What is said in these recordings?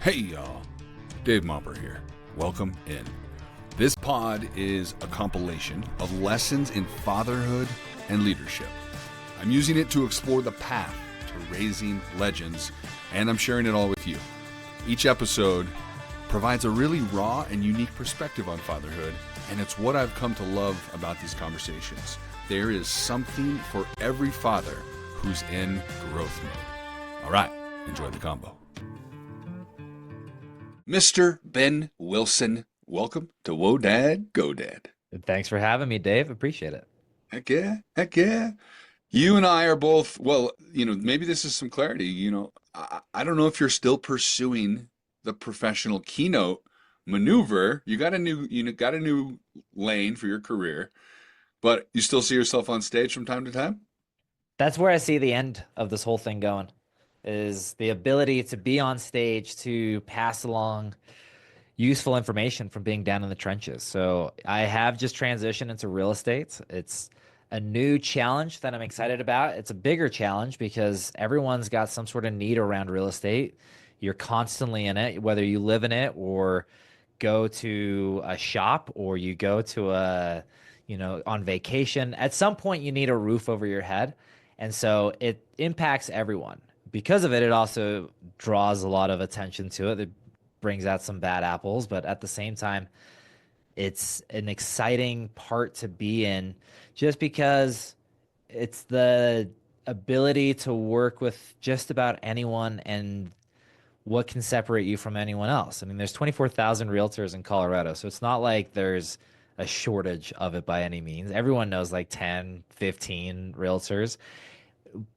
Hey y'all, Dave Mopper here. Welcome in. This pod is a compilation of lessons in fatherhood and leadership. I'm using it to explore the path to raising legends, and I'm sharing it all with you. Each episode provides a really raw and unique perspective on fatherhood, and it's what I've come to love about these conversations. There is something for every father who's in growth mode. All right, enjoy the combo. Mr. Ben Willson, welcome to Whoa Dad, Go Dad. Thanks for having me, Dave. Appreciate it. Heck yeah, heck yeah. You and I are both, well, maybe this is some clarity. I don't know if you're still pursuing the professional keynote maneuver. You got a new lane for your career, but you still see yourself on stage from time to time? That's where I see the end of this whole thing going, is the ability to be on stage to pass along useful information from being down in the trenches. So I have just transitioned into real estate. It's a new challenge that I'm excited about. It's a bigger challenge because everyone's got some sort of need around real estate. You're constantly in it, whether you live in it or go to a shop or you go to on vacation. At some point, you need a roof over your head. And so it impacts everyone. Because of it, it also draws a lot of attention to it. It brings out some bad apples, but at the same time, it's an exciting part to be in just because it's the ability to work with just about anyone and what can separate you from anyone else. I mean, there's 24,000 realtors in Colorado, so it's not like there's a shortage of it by any means. Everyone knows like 10, 15 realtors.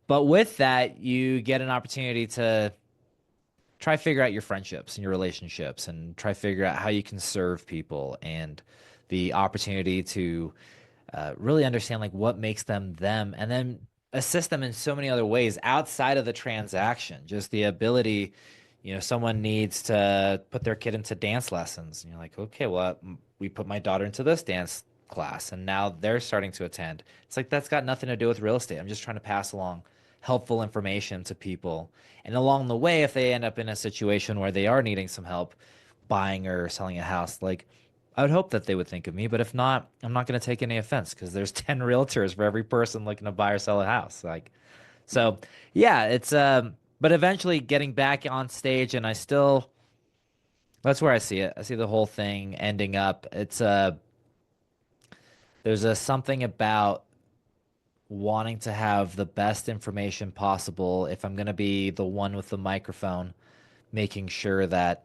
But with that, you get an opportunity to try figure out your friendships and your relationships and try figure out how you can serve people and the opportunity to really understand like what makes them them and then assist them in so many other ways outside of the transaction. Just the ability, someone needs to put their kid into dance lessons and you're like, okay, well, we put my daughter into this dance class and now they're starting to attend. It's like that's got nothing to do with real estate. I'm just trying to pass along helpful information to people. And along the way, if they end up in a situation where they are needing some help buying or selling a house, like I would hope that they would think of me. But if not, I'm not going to take any offense because there's 10 realtors for every person looking to buy or sell a house. So yeah, but eventually getting back on stage and that's where I see it. I see the whole thing ending up. There's a something about wanting to have the best information possible if I'm going to be the one with the microphone, making sure that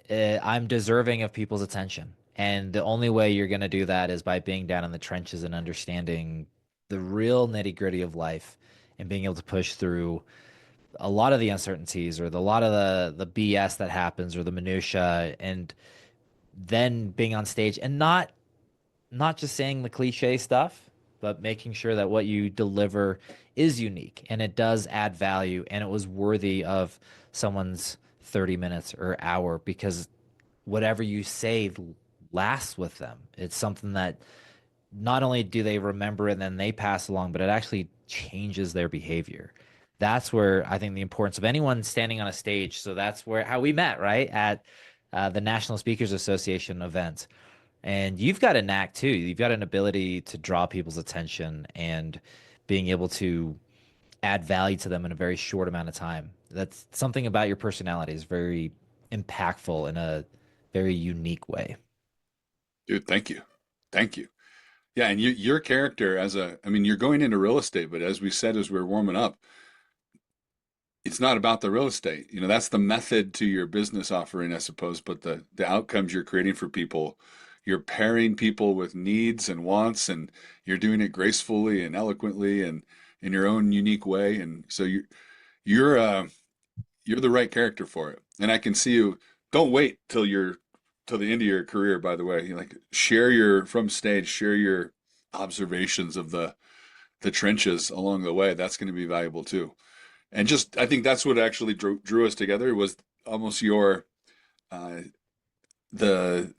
I'm deserving of people's attention. And the only way you're going to do that is by being down in the trenches and understanding the real nitty gritty of life and being able to push through a lot of the uncertainties or a lot of the BS that happens or the minutia and then being on stage and not just saying the cliche stuff, but making sure that what you deliver is unique and it does add value and it was worthy of someone's 30 minutes or hour because whatever you say lasts with them. It's something that not only do they remember and then they pass along, but it actually changes their behavior. That's where I think the importance of anyone standing on a stage. So that's where how we met, right? At the National Speakers Association event. And you've got a knack too. You've got an ability to draw people's attention and being able to add value to them in a very short amount of time. That's something about your personality is very impactful in a very unique way. Dude, thank you. Thank you. Yeah, and your character I mean, you're going into real estate, but as we said as we were warming up, it's not about the real estate. That's the method to your business offering, I suppose, but the outcomes you're creating for people, you're pairing people with needs and wants, and you're doing it gracefully and eloquently and in your own unique way. And so you're you're the right character for it. And I can see you. Don't wait till the end of your career, by the way. You like share your from stage, share your observations of the trenches along the way. That's going to be valuable too. And just, I think that's what actually drew us together was almost uh, the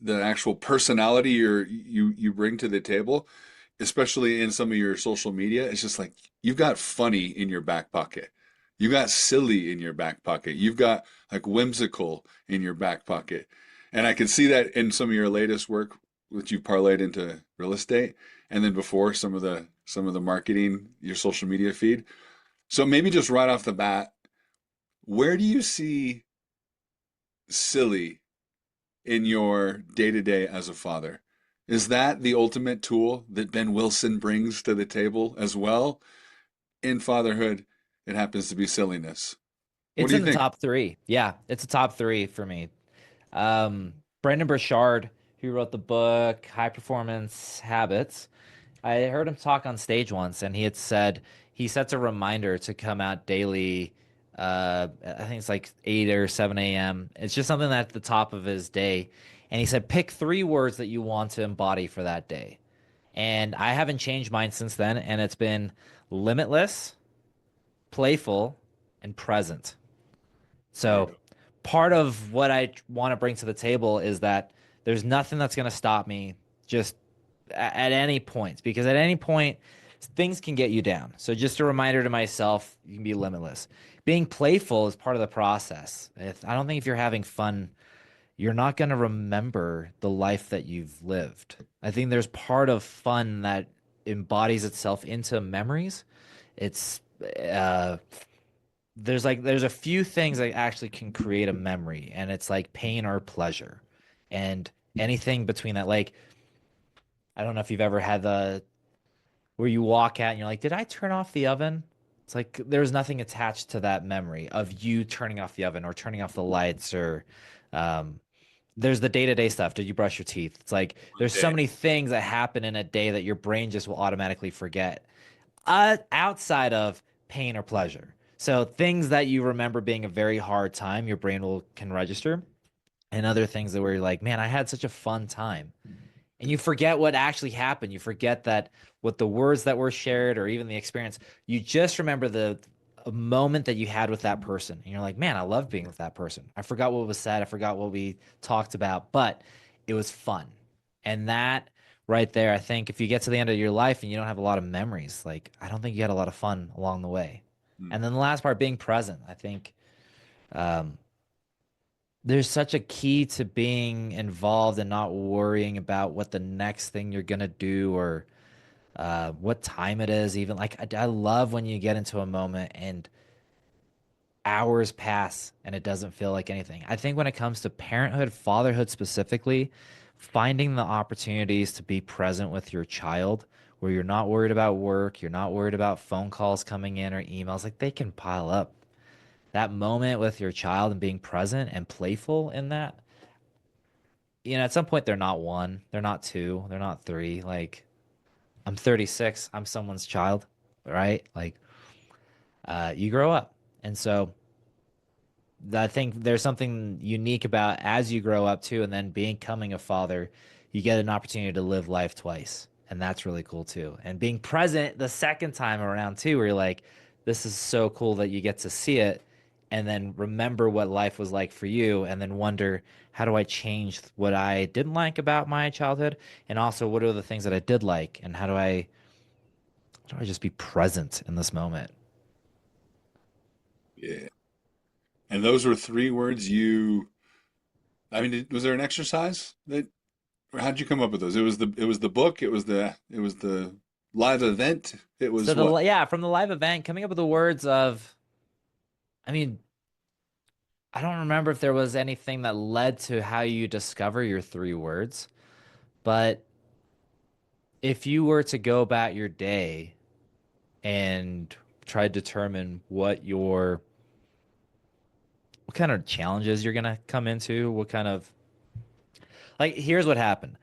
the actual personality you bring to the table, especially in some of your social media. It's just like you've got funny in your back pocket. You got silly in your back pocket. You've got like whimsical in your back pocket. And I can see that in some of your latest work that you parlayed into real estate and then before some of the marketing, your social media feed. So maybe just right off the bat, where do you see silly in your day-to-day as a father? Is that the ultimate tool that Ben Willson brings to the table as well? In fatherhood, it happens to be silliness. What It's do you in the think? top three. Yeah, it's a top three for me. Brendon Burchard, who wrote the book High Performance Habits, I heard him talk on stage once, and he had said he sets a reminder to come out daily. I think it's like 8 or 7 a.m. It's just something that's at the top of his day. And he said, pick three words that you want to embody for that day. And I haven't changed mine since then. And it's been limitless, playful, and present. There you So go. part of what I want to bring to the table is that there's nothing that's going to stop me just at any point, because at any point things can get you down. So just a reminder to myself, you can be limitless. Being playful is part of the process. I don't think if you're having fun, you're not going to remember the life that you've lived. I think there's part of fun that embodies itself into memories. It's there's a few things that actually can create a memory, and it's like pain or pleasure, and anything between that. Like I don't know if you've ever had the where you walk out and you're like, did I turn off the oven? It's like there's nothing attached to that memory of you turning off the oven or turning off the lights or um, there's the day-to-day stuff. Did you brush your teeth? It's like there's so Day. many things that happen in a day that your brain just will automatically forget outside of pain or pleasure. So things that you remember being a very hard time, your brain will can register, and other things that where you're like, man, I had such a fun time. And you forget what actually happened. You forget that what the words that were shared or even the experience. You just remember the a moment that you had with that person. And you're like, man, I love being with that person. I forgot what was said. I forgot what we talked about, but it was fun. And that right there, I think if you get to the end of your life and you don't have a lot of memories, like I don't think you had a lot of fun along the way. Hmm. And then the last part, being present. I think um, there's such a key to being involved and not worrying about what the next thing you're gonna do or what time it is. Even like I love when you get into a moment and hours pass and it doesn't feel like anything. I think when it comes to parenthood, fatherhood specifically, finding the opportunities to be present with your child where you're not worried about work, you're not worried about phone calls coming in or emails, like they can pile up. That moment with your child and being present and playful in that, at some point they're not one, they're not two, they're not three. Like I'm 36, I'm someone's child, right? Like you grow up. And so I think there's something unique about as you grow up too, and then becoming a father, you get an opportunity to live life twice. And that's really cool too. And being present the second time around too, where you're like, this is so cool that you get to see it and then remember what life was like for you and then wonder, how do I change what I didn't like about my childhood? And also, what are the things that I did like? And how do I just be present in this moment? Yeah. And those were three words you, I mean, was there an exercise that, or how'd you come up with those? It was the book, it was the live event. It So was what? yeah, from the live event, coming up with the words of, I mean, I don't remember if there was anything that led to how you discover your three words, but if you were to go about your day and try to determine what kind of challenges you're gonna come into, what kind of like here's what happened.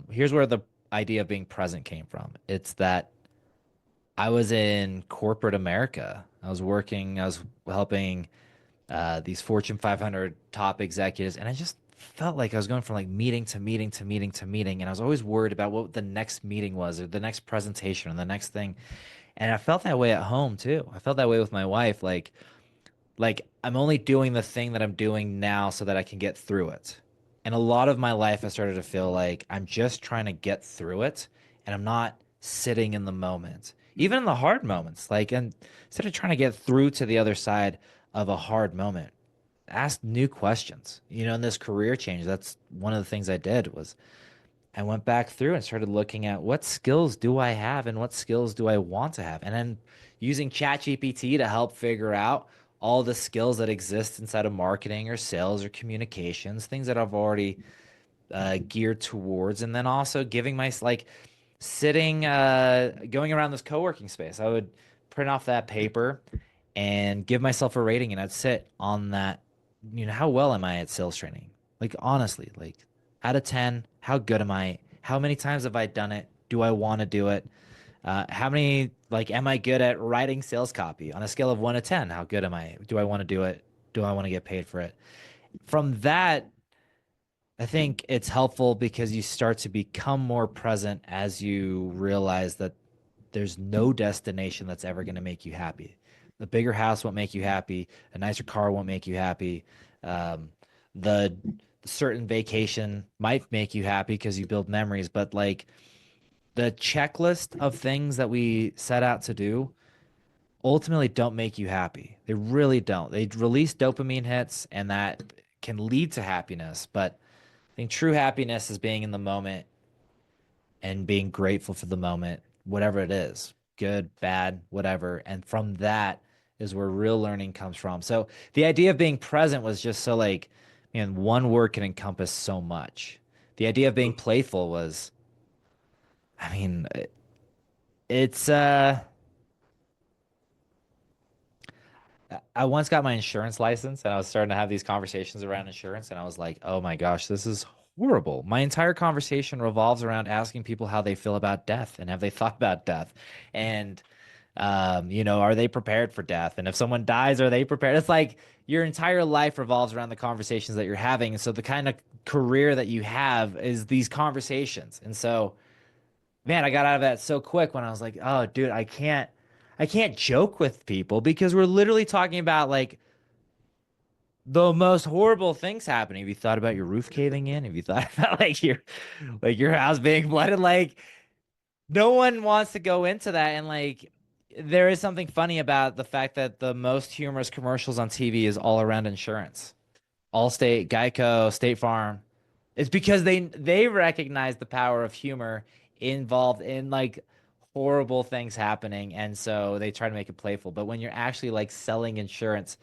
Here's where the idea of being present came from. It's that I was in corporate America. I was helping these Fortune 500 top executives, and I just felt like I was going from like meeting to meeting to meeting to meeting, and I was always worried about what the next meeting was or the next presentation or the next thing. And I felt that way at home too. I felt that way with my wife, like I'm only doing the thing that I'm doing now so that I can get through it. And a lot of my life I started to feel like I'm just trying to get through it and I'm not sitting in the moment. even in the hard moments. Like, and instead of trying to get through to the other side of a hard moment, ask new questions. You know, in this career change, that's one of the things I did was I went back through and started looking at what skills do I have and what skills do I want to have. And then using ChatGPT to help figure out all the skills that exist inside of marketing or sales or communications, things that I've already geared towards. And then also giving my, like, sitting, going around this co-working space. I would print off that paper and give myself a rating, and I'd sit on that. You know, how well am I at sales training? Like, honestly, like, out of 10, how good am I? How many times have I done it? Do I want to do it? How many, like, am I good at writing sales copy on a scale of 1 to 10? How good am I? Do I want to do it? Do I want to get paid for it? From that, I think it's helpful because you start to become more present as you realize that there's no destination that's ever going to make you happy. The bigger house won't make you happy. A nicer car won't make you happy. Um, the certain vacation might make you happy because you build memories, but like the checklist of things that we set out to do ultimately don't make you happy. They really don't. They release dopamine hits, and that can lead to happiness, but I think true happiness is being in the moment and being grateful for the moment, whatever it is, good, bad, whatever. And from that is where real learning comes from. So the idea of being present was just so like, man, one word can encompass so much. The idea of being playful was, I mean, it's I once got my insurance license and I was starting to have these conversations around insurance and I was like, "Oh my gosh, this is horrible." My entire conversation revolves around asking people how they feel about death and have they thought about death and you know, are they prepared for death? And if someone dies, are they prepared? It's like your entire life revolves around the conversations that you're having. And so the kind of career that you have is these conversations. And so man, I got out of that so quick when I was like, oh, dude, I can't joke with people because we're literally talking about like the most horrible things happening. Have you thought about your roof caving in? Have you thought about like your house being flooded? Like no one wants to go into that. And like there is something funny about the fact that the most humorous commercials on TV is all around insurance. Allstate, Geico, State Farm. It's because they recognize the power of humor involved in like horrible things happening, and so they try to make it playful. But when you're actually like selling insurance,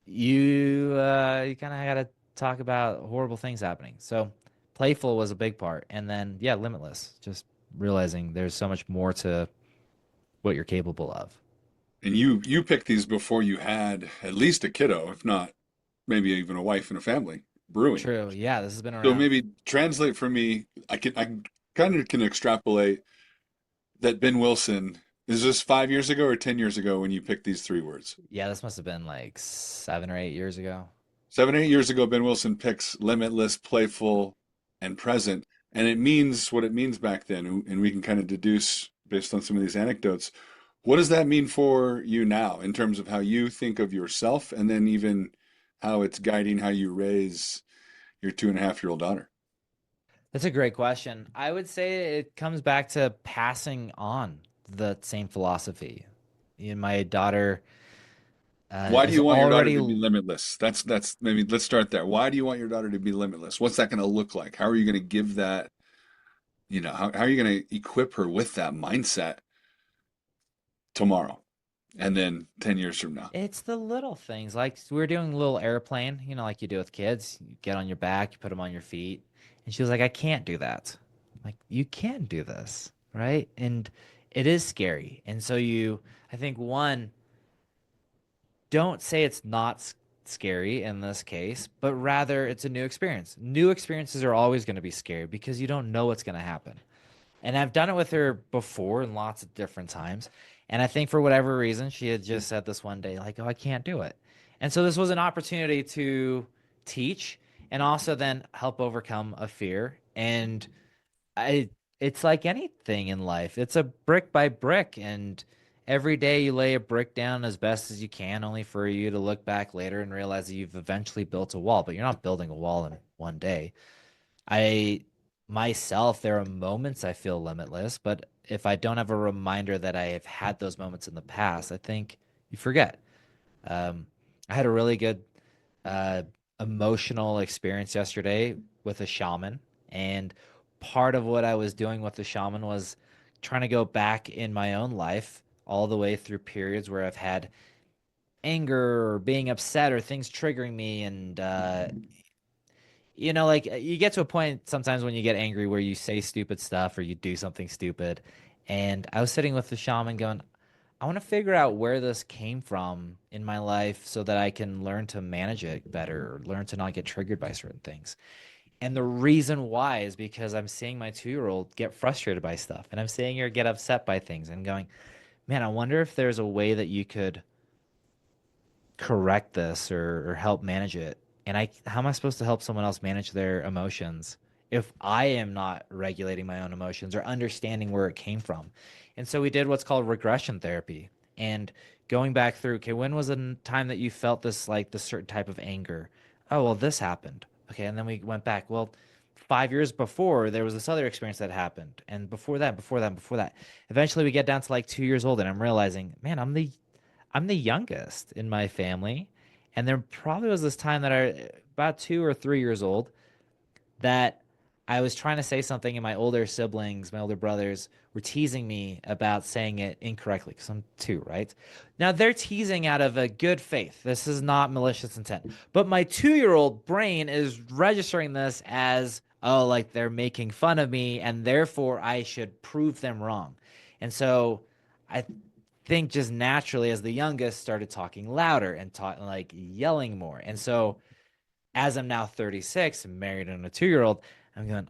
you kind of got to talk about horrible things happening. So playful was a big part, and then yeah, limitless. Just realizing there's so much more to what you're capable of. And you picked these before you had at least a kiddo, if not maybe even a wife and a family brewing. True. Yeah, this has been So around. maybe translate for me. I kind of can extrapolate that Ben Willson, is this 5 years ago or 10 years ago when you picked these three words? Yeah, this must have been like 7 or 8 years ago. 7, 8 years ago, Ben Willson picks limitless, playful, and present. And it means what it means back then. And we can kind of deduce based on some of these anecdotes. What does that mean for you now in terms of how you think of yourself and then even how it's guiding how you raise your 2.5-year-old daughter? That's a great question. I would say it comes back to passing on the same philosophy. My daughter Why do is you want your daughter already, to be limitless? That's maybe let's start there. Why do you want your daughter to be limitless? What's that going to look like? How are you going to give that, how are you going to equip her with that mindset tomorrow and then 10 years from now? it's the little things. Like we were doing a little airplane, you know, like you do with kids. You get on your back, you put them on your feet. And she was like, I can't do that. I'm like, you can do this, right? And it is scary. And so I think one, don't say it's not scary in this case, but rather it's a new experience. New experiences are always going to be scary because you don't know what's going to happen. And I've done it with her before in lots of different times. And I think for whatever reason, she had just said this one day, like, oh, I can't do it. And so this was an opportunity to teach and also then help overcome a fear. And I it's like anything in life. It's a brick by brick and every day you lay a brick down as best as you can only for you to look back later and realize that you've eventually built a wall, but you're not building a wall in one day. I myself, there are moments I feel limitless, but if I don't have a reminder that I have had those moments in the past, I think you forget. Um, I had a really good uh, emotional experience yesterday with a shaman, and part of what I was doing with the shaman was trying to go back in my own life all the way through periods where I've had anger or being upset or things triggering me, and like you get to a point sometimes when you get angry where you say stupid stuff or you do something stupid. And I was sitting with the shaman going, I want to figure out where this came from in my life so that I can learn to manage it better, or learn to not get triggered by certain things. And the reason why is because I'm seeing my 2-year-old get frustrated by stuff, and I'm seeing her get upset by things and going, man, I wonder if there's a way that you could correct this or help manage it. And how am I supposed to help someone else manage their emotions if I am not regulating my own emotions or understanding where it came from? And so we did what's called regression therapy and going back through, okay, when was a time that you felt this like this certain type of anger? Oh, well, this happened. Okay, and then we went back. Well, 5 years before there was this other experience that happened, and before that, before that, before that. Eventually, we get down to like 2 years old, and I'm realizing, man, I'm the youngest in my family. And there probably was this time that about 2 or 3 years old, that I was trying to say something, and my older siblings, my older brothers, were teasing me about saying it incorrectly because I'm two, right? Now they're teasing out of a good faith. This is not malicious intent. But my 2-year-old brain is registering this as, oh, like they're making fun of me, and therefore I should prove them wrong. And so I think just naturally, as the youngest, started talking louder and like yelling more. And so as I'm now 36 and married and a 2-year-old, I'm going,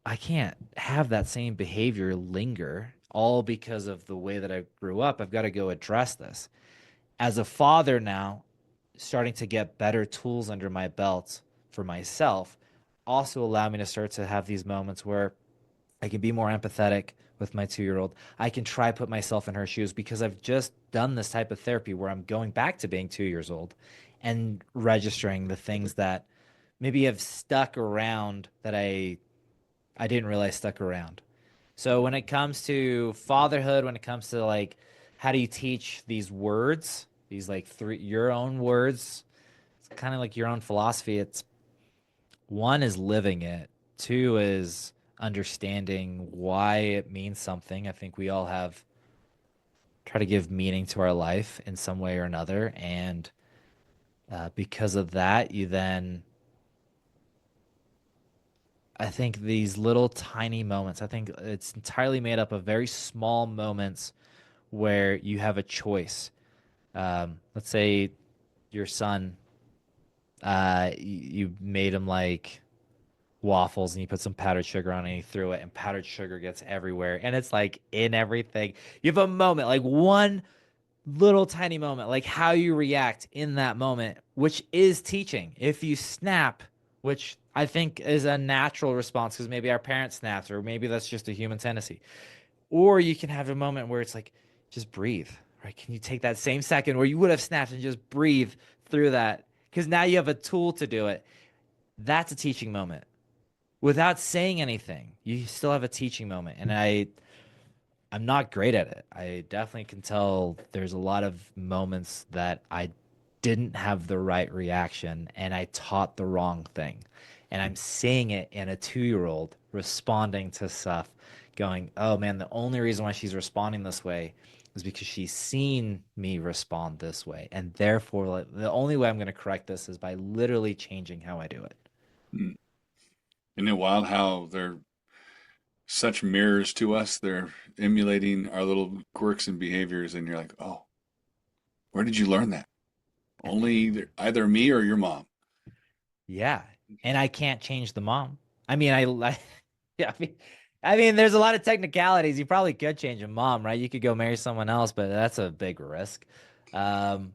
I can't have that same behavior linger all because of the way that I grew up. I've got to go address this. As a father now, starting to get better tools under my belt for myself also allow me to start to have these moments where I can be more empathetic with my 2-year-old. I can try put myself in her shoes because I've just done this type of therapy where I'm going back to being 2 years old and registering the things that maybe have stuck around that I didn't realize stuck around. So when it comes to fatherhood, when it comes to like how do you teach these words, these like three your own words, it's kind of like your own philosophy. It's one is living it, two is understanding why it means something. I think we all have try to give meaning to our life in some way or another, and because of that, you then I think these little tiny moments. I think it's entirely made up of very small moments where you have a choice. Let's say your son, you made him like waffles and you put some powdered sugar on it and you threw it and powdered sugar gets everywhere and it's like in everything. You have a moment, like one little tiny moment, like how you react in that moment, which is teaching. If you snap, which I think is a natural response because maybe our parents snapped or maybe that's just a human tendency. Or you can have a moment where it's like, just breathe, right? Can you take that same second where you would have snapped and just breathe through that? Because now you have a tool to do it. That's a teaching moment without saying anything. You still have a teaching moment. And I'm not great at it. I definitely can tell there's a lot of moments that I didn't have the right reaction and I taught the wrong thing. And I'm seeing it in a 2-year-old responding to stuff, going, oh man, the only reason why she's responding this way is because she's seen me respond this way. And therefore, like, the only way I'm going to correct this is by literally changing how I do it. Mm. Isn't it wild how they're such mirrors to us? They're emulating our little quirks and behaviors, and you're like, oh, where did you learn that? Only either me or your mom. Yeah. And I Interesting. can't change the mom. I mean, yeah, I mean, there's a lot of technicalities. You probably could change a mom, right? You could go marry someone else, but that's a big risk. Um,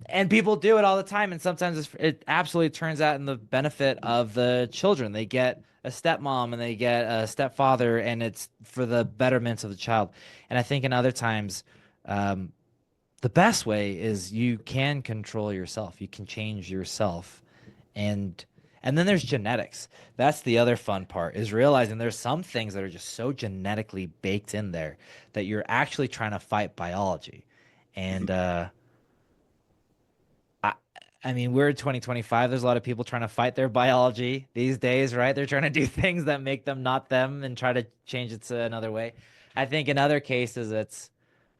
and people do it all the time, and sometimes it absolutely turns out in the benefit of the children. They get a stepmom and they get a stepfather, and it's for the betterment of the child. And I think in other times, um, the best way is you can control yourself. You can change yourself. And And then there's genetics. That's the other fun part is realizing there's some things that are just so genetically baked in there that you're actually trying to fight biology. And I, I mean, we're 2025. There's a lot of people trying to fight their biology these days, right? They're trying to do things that make them not them and try to change it to another way. I think in other cases, it's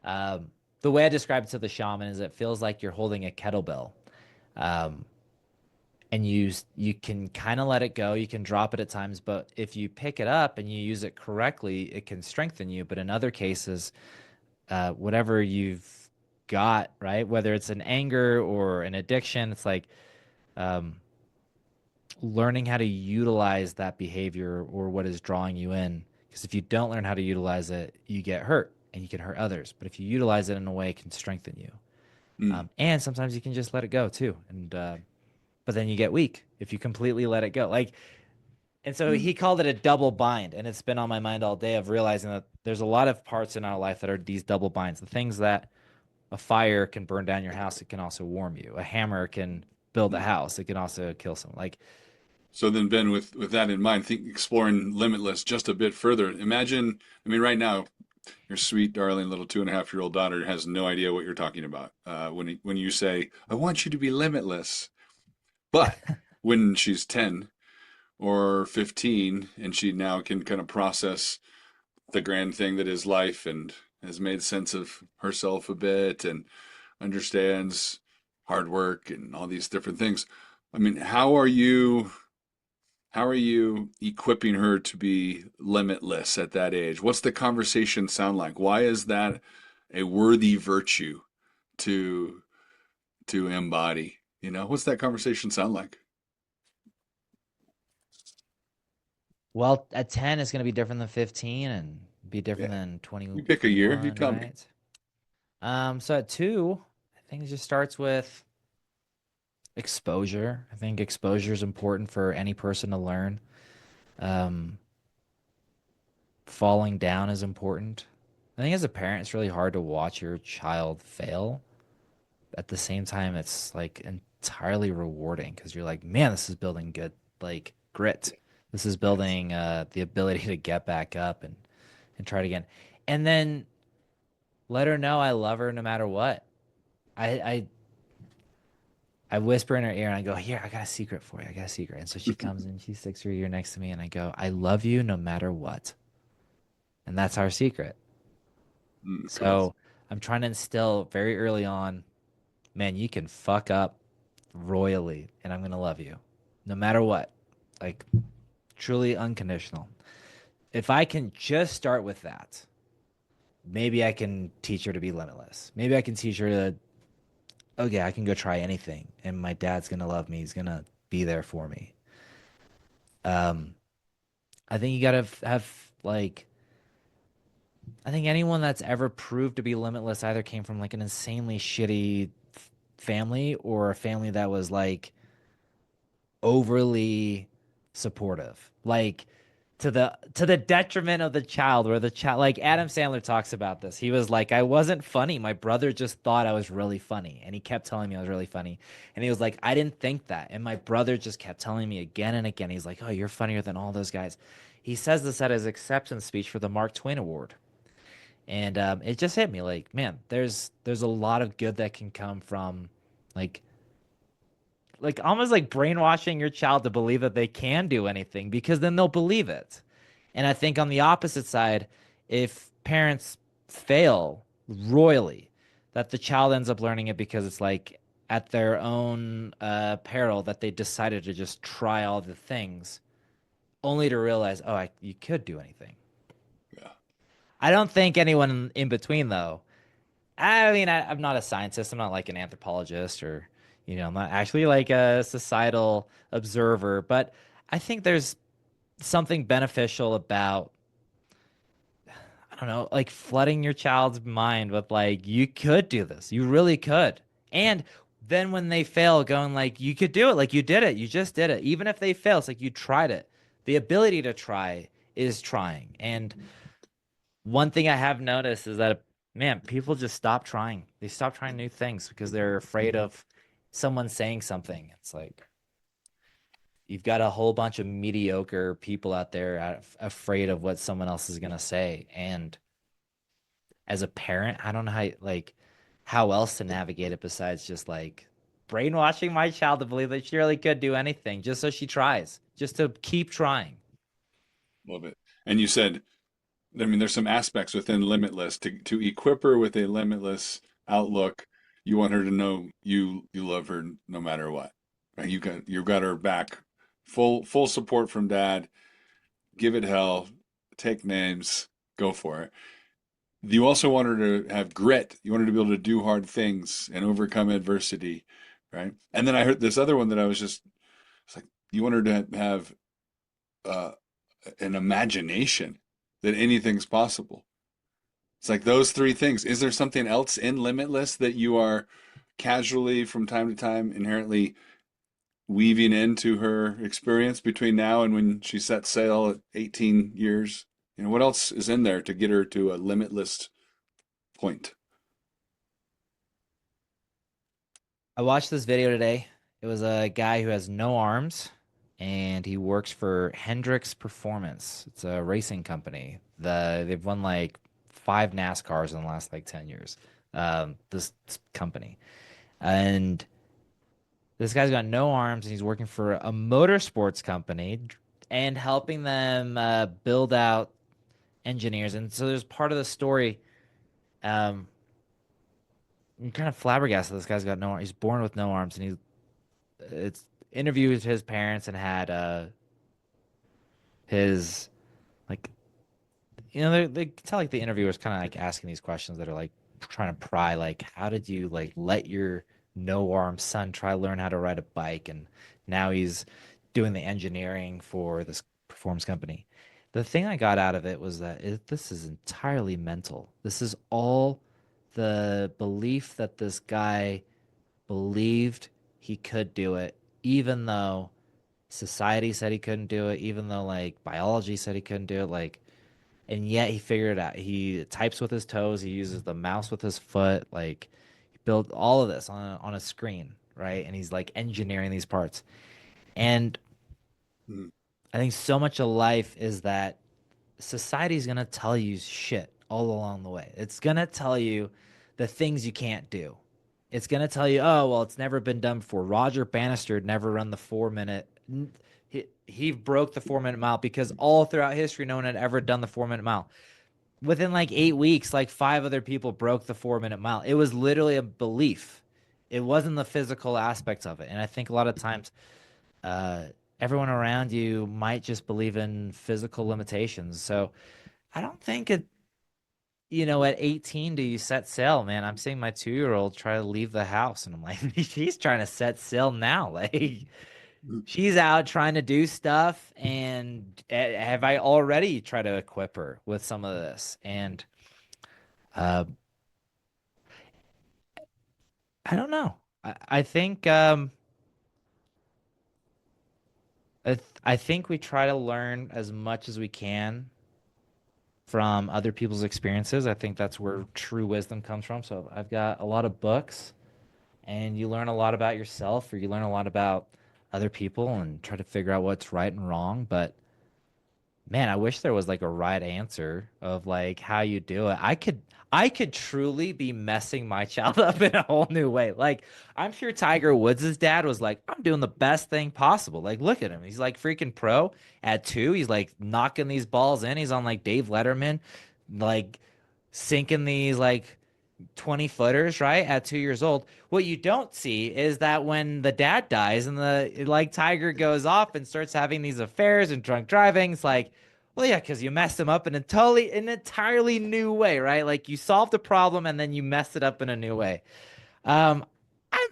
um, the way I describe it to the shaman is it feels like you're holding a kettlebell. Um, and you can kind of let it go. You can drop it at times, but if you pick it up and you use it correctly, it can strengthen you. But in other cases, whatever you've got, right, whether it's an anger or an addiction, it's like um, learning how to utilize that behavior or what is drawing you in. Because if you don't learn how to utilize it, you get hurt and you can hurt others. But if you utilize it in a way, it can strengthen you. Mm, And sometimes you can just let it go too. And but then you get weak if you completely let it go. Like, and so mm, he called it a double bind, and it's been on my mind all day of realizing that there's a lot of parts in our life that are these double binds. The things that a fire can burn down your house, it can also warm you. A hammer can build a mm. house, it can also kill someone. Like, So then, Ben, with that in mind, think exploring Limitless just a bit further. Imagine, I mean, right now, your sweet, darling little 2.5-year-old daughter has no idea what you're talking about when you say, "I want you to be limitless." But when she's 10 or 15 and she now can kind of process the grand thing that is life and has made sense of herself a bit and understands hard work and all these different things. I mean, how are you equipping her to be limitless at that age? What's the conversation sound like? Why is that a worthy virtue to to embody? What's that conversation sound like? well, at 10, it's going to be different than 15 and be different Yeah, than 20, you pick a year, you 21, tell me. right? So at 2, I think it just starts with exposure. I think exposure is important for any person to learn. Um, Falling down is important. I think as a parent, it's really hard to watch your child fail. At the same time, it's like entirely rewarding because you're like, man, this is building good, like grit. This is Yes. building the ability to get back up and try it again. And then let her know I love her no matter what. I I whisper in her ear and I go, here, I got a secret for you. I got a secret. And so she comes in, she sticks her ear next to me, and I go, I love you no matter what. And that's our secret. Cool. So I'm trying to instill very early on, man, you can fuck up royally, and I'm gonna love you, no matter what. Like truly unconditional. If I can just start with that, maybe I can teach her to be limitless. Maybe I can teach her to, okay, I can go try anything, and my dad's gonna love me. He's gonna be there for me. Um, I think you gotta have like, I think anyone that's ever proved to be limitless either came from like an insanely shitty family or a family that was like overly supportive, like to the detriment of the child, where the child, like Adam Sandler talks about this. He was like, I wasn't funny. My brother just thought I was really funny, and he kept telling me I was really funny. And he was like, I didn't think that, and my brother just kept telling me again and again. He's like, oh, you're funnier than all those guys. He says this at his acceptance speech for the Mark Twain Award. And it just hit me like, man, there's a lot of good that can come from like almost like brainwashing your child to believe that they can do anything because then they'll believe it. And I think on the opposite side, if parents fail royally, that the child ends up learning it because it's like at their own peril that they decided to just try all the things only to realize, oh, you could do anything. Yeah. I don't think anyone in between though. I mean, I'm not a scientist. I'm not like an anthropologist or, I'm not actually like a societal observer, but I think there's something beneficial about, I don't know, like flooding your child's mind with like, you could do this. You really could. And then when they fail, going like, you could do it. Like you did it. You just did it. Even if they fail, it's like you tried it. The ability to try is trying. And one thing I have noticed is that, man, people just stop trying. They stop trying new things because they're afraid of someone saying something. It's like, you've got a whole bunch of mediocre people out there afraid of what someone else is gonna say. And as a parent, I don't know how else to navigate it besides just like brainwashing my child to believe that she really could do anything just so she tries, just to keep trying. Love it. And you said, I mean, there's some aspects within Limitless to equip her with a limitless outlook. You want her to know you love her no matter what. Right? You got her back. Full support from dad. Give it hell. Take names. Go for it. You also want her to have grit. You want her to be able to do hard things and overcome adversity, right? And then I heard this other one that I was just, it's like you want her to have uh, an imagination that anything's possible. It's like those three things. Is there something else in Limitless that you are casually from time to time inherently weaving into her experience between now and when she sets sail at 18 years? You know, what else is in there to get her to a limitless point? I watched this video today. It was a guy who has no arms and he works for Hendrix Performance. It's a racing company. They've won like 5 NASCARs in the last like 10 years. This company. And this guy's got no arms and he's working for a motorsports company and helping them build out engineers. And so there's part of the story. Um, I'm kind of flabbergasted. This guy's got no. He's born with no arms, and it's interviewed his parents and had his like they can tell like the interviewer's kind of like asking these questions that are like trying to pry like how did you like let your no arm son try to learn how to ride a bike and now he's doing the engineering for this performance company. The thing I got out of it was that this is entirely mental. This is all the belief that this guy believed he could do it, even though society said he couldn't do it, even though like biology said he couldn't do it, like, and yet he figured it out. He types with his toes, he uses the mouse with his foot, like he built all of this on a screen, right? And he's like engineering these parts. And Mm, I think so much of life is that society's gonna tell you shit all along the way. It's gonna tell you the things you can't do. It's gonna tell you, oh well, it's never been done before. Roger Bannister never run the 4 minute. He broke the 4 minute mile because all throughout history, no one had ever done the 4 minute mile. Within like 8 weeks, like 5 other people broke the 4 minute mile. It was literally a belief. It wasn't the physical aspects of it. And I think a lot of times, uh, everyone around you might just believe in physical limitations. So I don't think at 18, do you set sail, man? I'm seeing my 2-year-old try to leave the house, and I'm like, she's trying to set sail now. Like, mm, she's out trying to do stuff, and have I already tried to equip her with some of this? And uh, I don't know. I think I think we try to learn as much as we can from other people's experiences. I think that's where true wisdom comes from. So I've got a lot of books and you learn a lot about yourself or you learn a lot about other people and try to figure out what's right and wrong. But man, I wish there was like a right answer of like how you do it. I could truly be messing my child up in a whole new way. Like I'm sure Tiger Woods' dad was like, I'm doing the best thing possible. Like look at him. He's like freaking pro at 2. He's like knocking these balls in. He's on like Dave Letterman, like sinking these like 20 footers, right? At 2 years old. What you don't see is that when the dad dies and the like Tiger goes off and starts having these affairs and drunk driving, it's like, well, yeah, because you messed him up in a totally, an entirely new way, right? Like you solved a problem and then you messed it up in a new way. Um,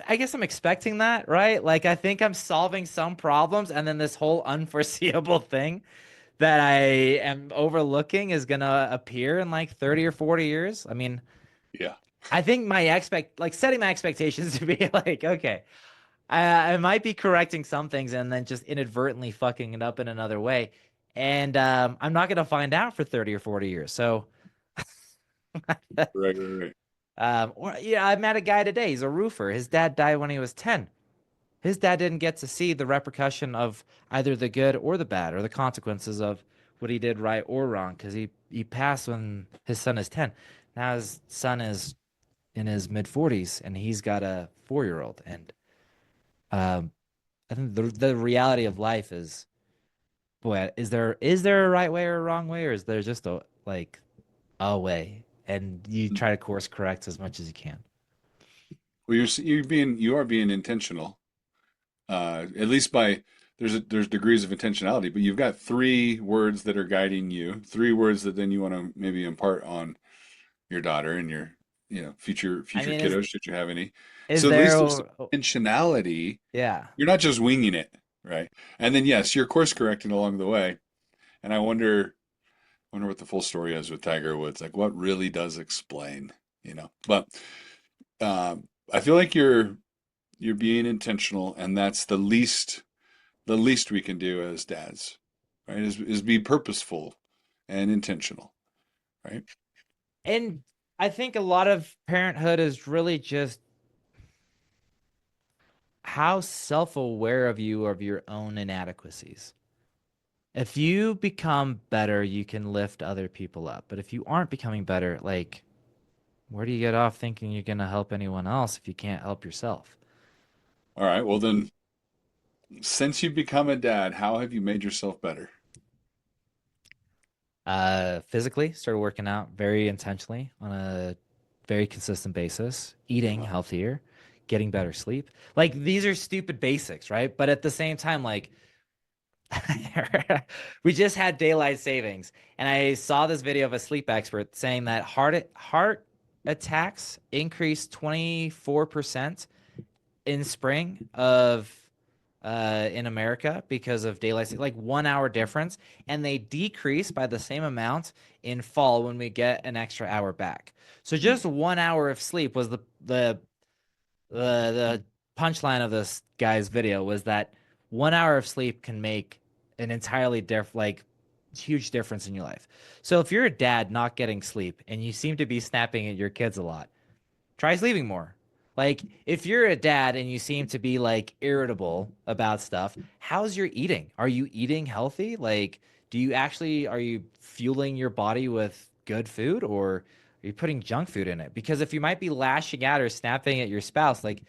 I guess I'm expecting that, right? Like I think I'm solving some problems and then this whole unforeseeable thing that I am overlooking is gonna appear in like 30 or 40 years. I mean, yeah, I think like setting my expectations to be like, okay, I might be correcting some things and then just inadvertently fucking it up in another way. And I'm not gonna find out for 30 or 40 years. So, right. or yeah, I met a guy today. He's a roofer. His dad died when he was 10. His dad didn't get to see the repercussion of either the good or the bad or the consequences of what he did right or wrong because he passed when his son is 10. Now his son is in his mid 40s and he's got a 4-year old. And um, I think the reality of life is, boy, is there a right way or a wrong way, or is there just a way? And you try to course correct as much as you can. Well, you are being intentional, at least by there's degrees of intentionality, but you've got three words that are guiding you, three words that then you want to maybe impart on your daughter and your future I future mean, kiddos should you have any. is So at there? least there's some intentionality. Yeah. You're not just winging it, right? And then yes, you're course correcting along the way. And I wonder what the full story is with Tiger Woods. Like what really does explain, you know? But I feel like you're being intentional, and that's the least we can do as dads, right? Is be purposeful and intentional, right? And I think a lot of parenthood is really just how self-aware of you of your own inadequacies. If you become better, you can lift other people up. But if you aren't becoming better, like, where do you get off thinking you're going to help anyone else if you can't help yourself? All right. Well, then, since you've become a dad, how have you made yourself better? Physically, started working out very intentionally on a very consistent basis, eating Uh-huh. healthier, getting better sleep. Like, these are stupid basics, right? But at the same time, like, we just had daylight savings, and I saw this video of a sleep expert saying that heart attacks increased 24% in spring of in America because of like 1 hour difference, and they decrease by the same amount in fall when we get an extra hour back. So Mm. just 1 hour of sleep was the punchline of this guy's video was that 1 hour of sleep can make an entirely different, like, huge difference in your life. So if you're a dad not getting sleep and you seem to be snapping at your kids a lot, try sleeping more. Like, if you're a dad and you seem to be like irritable about stuff, how's your eating? Are you eating healthy? Like, are you fueling your body with good food, or are you putting junk food in it? Because if you might be lashing out or snapping at your spouse, like,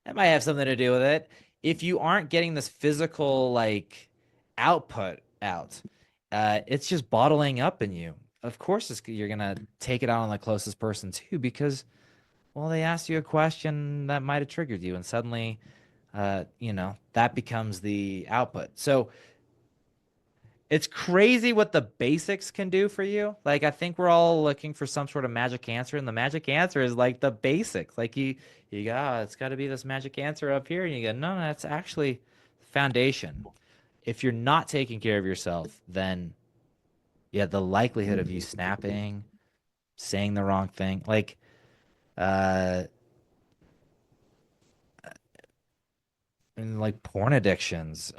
that might have something to do with it. If you aren't getting this physical, like, output out, it's just bottling up in you. Of course, you're gonna take it out on the closest person too, because, well, they asked you a question that might have triggered you, and suddenly, that becomes the output. So it's crazy what the basics can do for you. Like, I think we're all looking for some sort of magic answer, and the magic answer is like the basics. Like, you go, oh, it's got to be this magic answer up here, and you go, no, no, that's actually foundation. If you're not taking care of yourself, then yeah, the likelihood of you snapping, saying the wrong thing, like, uh, and like porn addictions,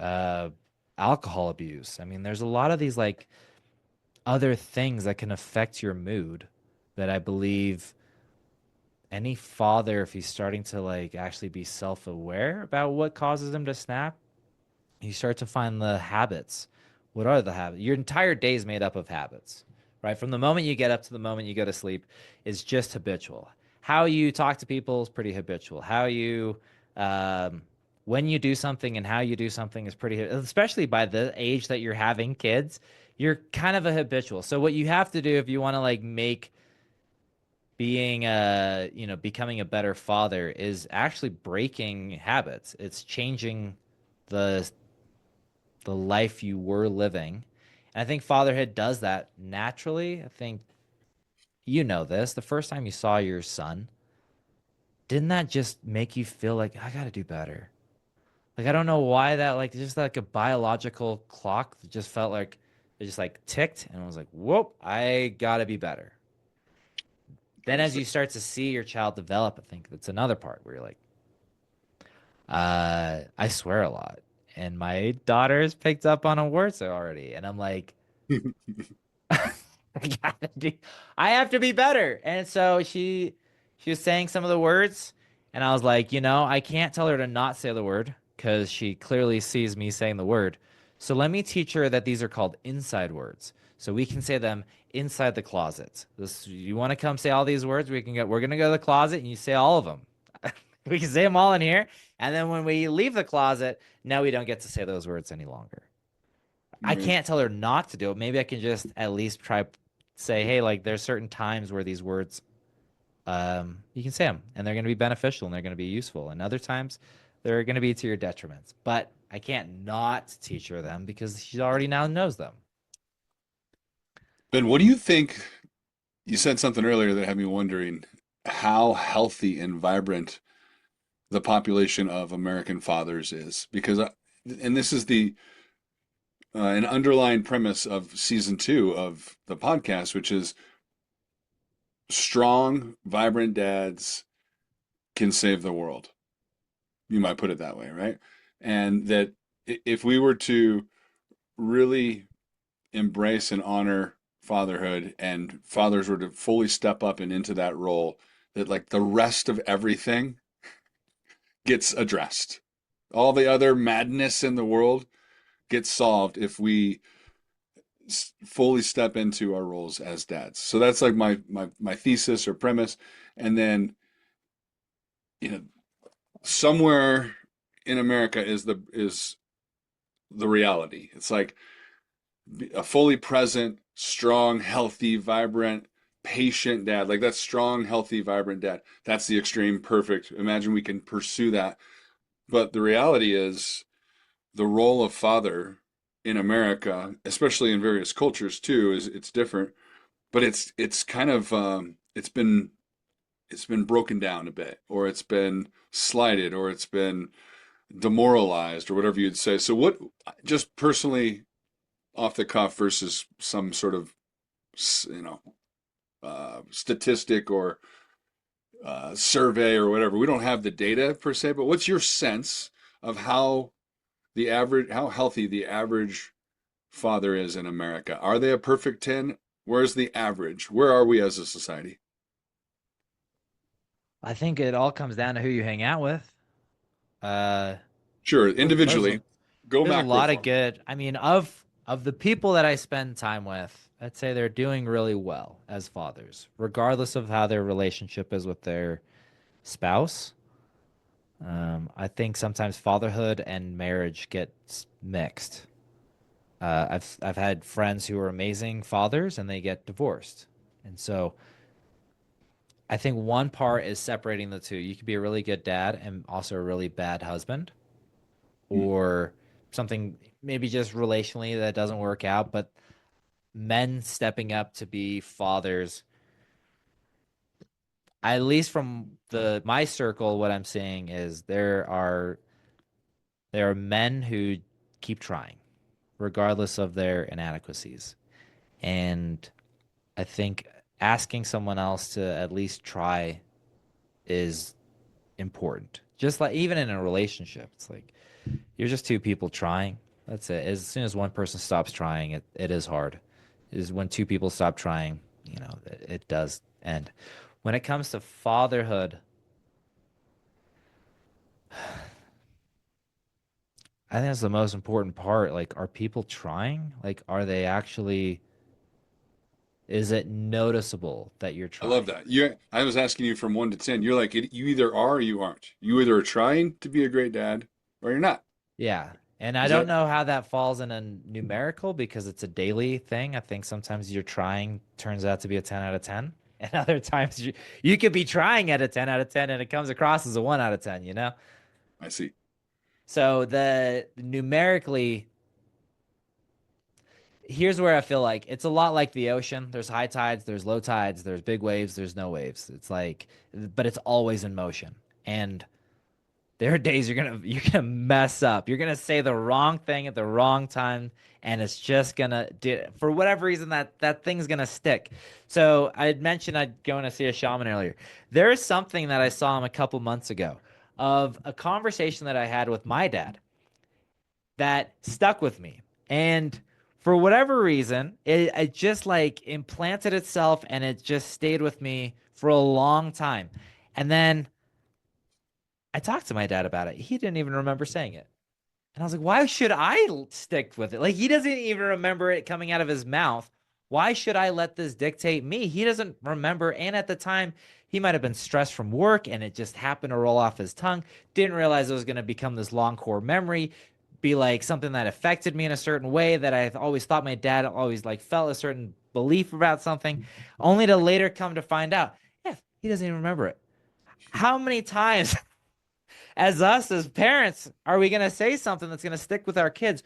alcohol abuse. I mean, there's a lot of these like other things that can affect your mood that I believe any father, if he's starting to like actually be self-aware about what causes him to snap, you start to find the habits. What are the habits? Your entire day is made up of habits, right? From the moment you get up to the moment you go to sleep is just habitual. How you talk to people is pretty habitual. Um, when you do something and how you do something is pretty, especially by the age that you're having kids, you're kind of a habitual. So what you have to do if you want to like make becoming a better father is actually breaking habits. It's changing the the life you were living. And I think fatherhood does that naturally. I think you know this. The first time you saw your son, didn't that just make you feel like I got to do better? Like, I don't know why that, like, just like a biological clock that just felt like it just like ticked and I was like, whoop, I got to be better. Then as Absolutely. you start to see your child develop, I think that's another part where you're like, I swear a lot. And my daughter's picked up on a word already. And I'm like, I gotta do, I have to be better. And so she was saying some of the words, and I was like, I can't tell her to not say the word because she clearly sees me saying the word. So let me teach her that these are called inside words. So we can say them inside the closet. This, you want to come say all these words? We can go. We're gonna go to the closet, and you say all of them. We can say them all in here, and then when we leave the closet, now we don't get to say those words any longer. I Right. can't tell her not to do it. Maybe I can just at least try say, hey, like there's certain times where these words you can say them and they're going to be beneficial and they're going to be useful. And other times they're going to be to your detriment. But I can't not teach her them because she already now knows them. Ben, what do you think? You said something earlier that had me wondering how healthy and vibrant the population of American fathers is. And this is the an underlying premise of season 2 of the podcast, which is strong, vibrant dads can save the world. You might put it that way, right? And that if we were to really embrace and honor fatherhood and fathers were to fully step up and into that role, that like the rest of everything gets addressed. All the other madness in the world gets solved if we fully step into our roles as dads. So that's like my thesis or premise. And then, you know, somewhere in America is the reality. It's like a fully present, strong, healthy, vibrant, patient dad. Like that's strong, healthy, vibrant dad. That's the extreme perfect. Imagine we can pursue that. But the reality is the role of father in America, especially in various cultures too, is it's different. But it's kind of it's been broken down a bit, or it's been slighted, or it's been demoralized, or whatever you'd say. So what, just personally off the cuff versus some sort of you know statistic or survey or whatever. We don't have the data per se, but what's your sense of how healthy the average father is in America? Are they a perfect 10? Where's the average? Where are we as a society? I think it all comes down to who you hang out with. Uh, Sure, there's individually, go there's a macro lot for of me. good. I mean, of the people that I spend time with, I'd say they're doing really well as fathers, regardless of how their relationship is with their spouse. I think sometimes fatherhood and marriage get mixed. I've had friends who are amazing fathers and they get divorced, and so I think one part is separating the two. You could be a really good dad and also a really bad husband, Hmm. or something maybe just relationally that doesn't work out, but men stepping up to be fathers, at least from the my circle, what I'm seeing is there are men who keep trying, regardless of their inadequacies. And I think asking someone else to at least try is important. Just like even in a relationship, it's like you're just two people trying. That's it. As soon as one person stops trying, it is hard. Is when two people stop trying, it does end. When it comes to fatherhood, I think that's the most important part. Like, are people trying? Like, are they actually, is it noticeable that you're I love trying? that. I was asking you from 1 to 10. You're like, you either are or you aren't. You either are trying to be a great dad or you're not. Yeah. And I Is don't that, know how that falls in a numerical because it's a daily thing. I think sometimes you're trying turns out to be a 10 out of 10. And other times you could be trying at a 10 out of 10 and it comes across as a 1 out of 10, you know? I see. So the numerically, here's where I feel like it's a lot like the ocean. There's high tides, there's low tides, there's big waves, there's no waves. It's like, but it's always in motion. And there are days you're gonna mess up. You're gonna say the wrong thing at the wrong time, and it's just gonna do for whatever reason that thing's gonna stick. So I had mentioned I'd go and see a shaman earlier. There is something that I saw him a couple months ago of a conversation that I had with my dad that stuck with me. And for whatever reason, it just like implanted itself and it just stayed with me for a long time. And then I talked to my dad about it. He didn't even remember saying it. And I was like, why should I stick with it? Like, he doesn't even remember it coming out of his mouth. Why should I let this dictate me? He doesn't remember. And at the time, he might have been stressed from work and it just happened to roll off his tongue. Didn't realize it was going to become this long core memory, be like something that affected me in a certain way that I always thought my dad always like felt a certain belief about something, only to later come to find out, yeah, he doesn't even remember it. How many times as us as parents are we going to say something that's going to stick with our kids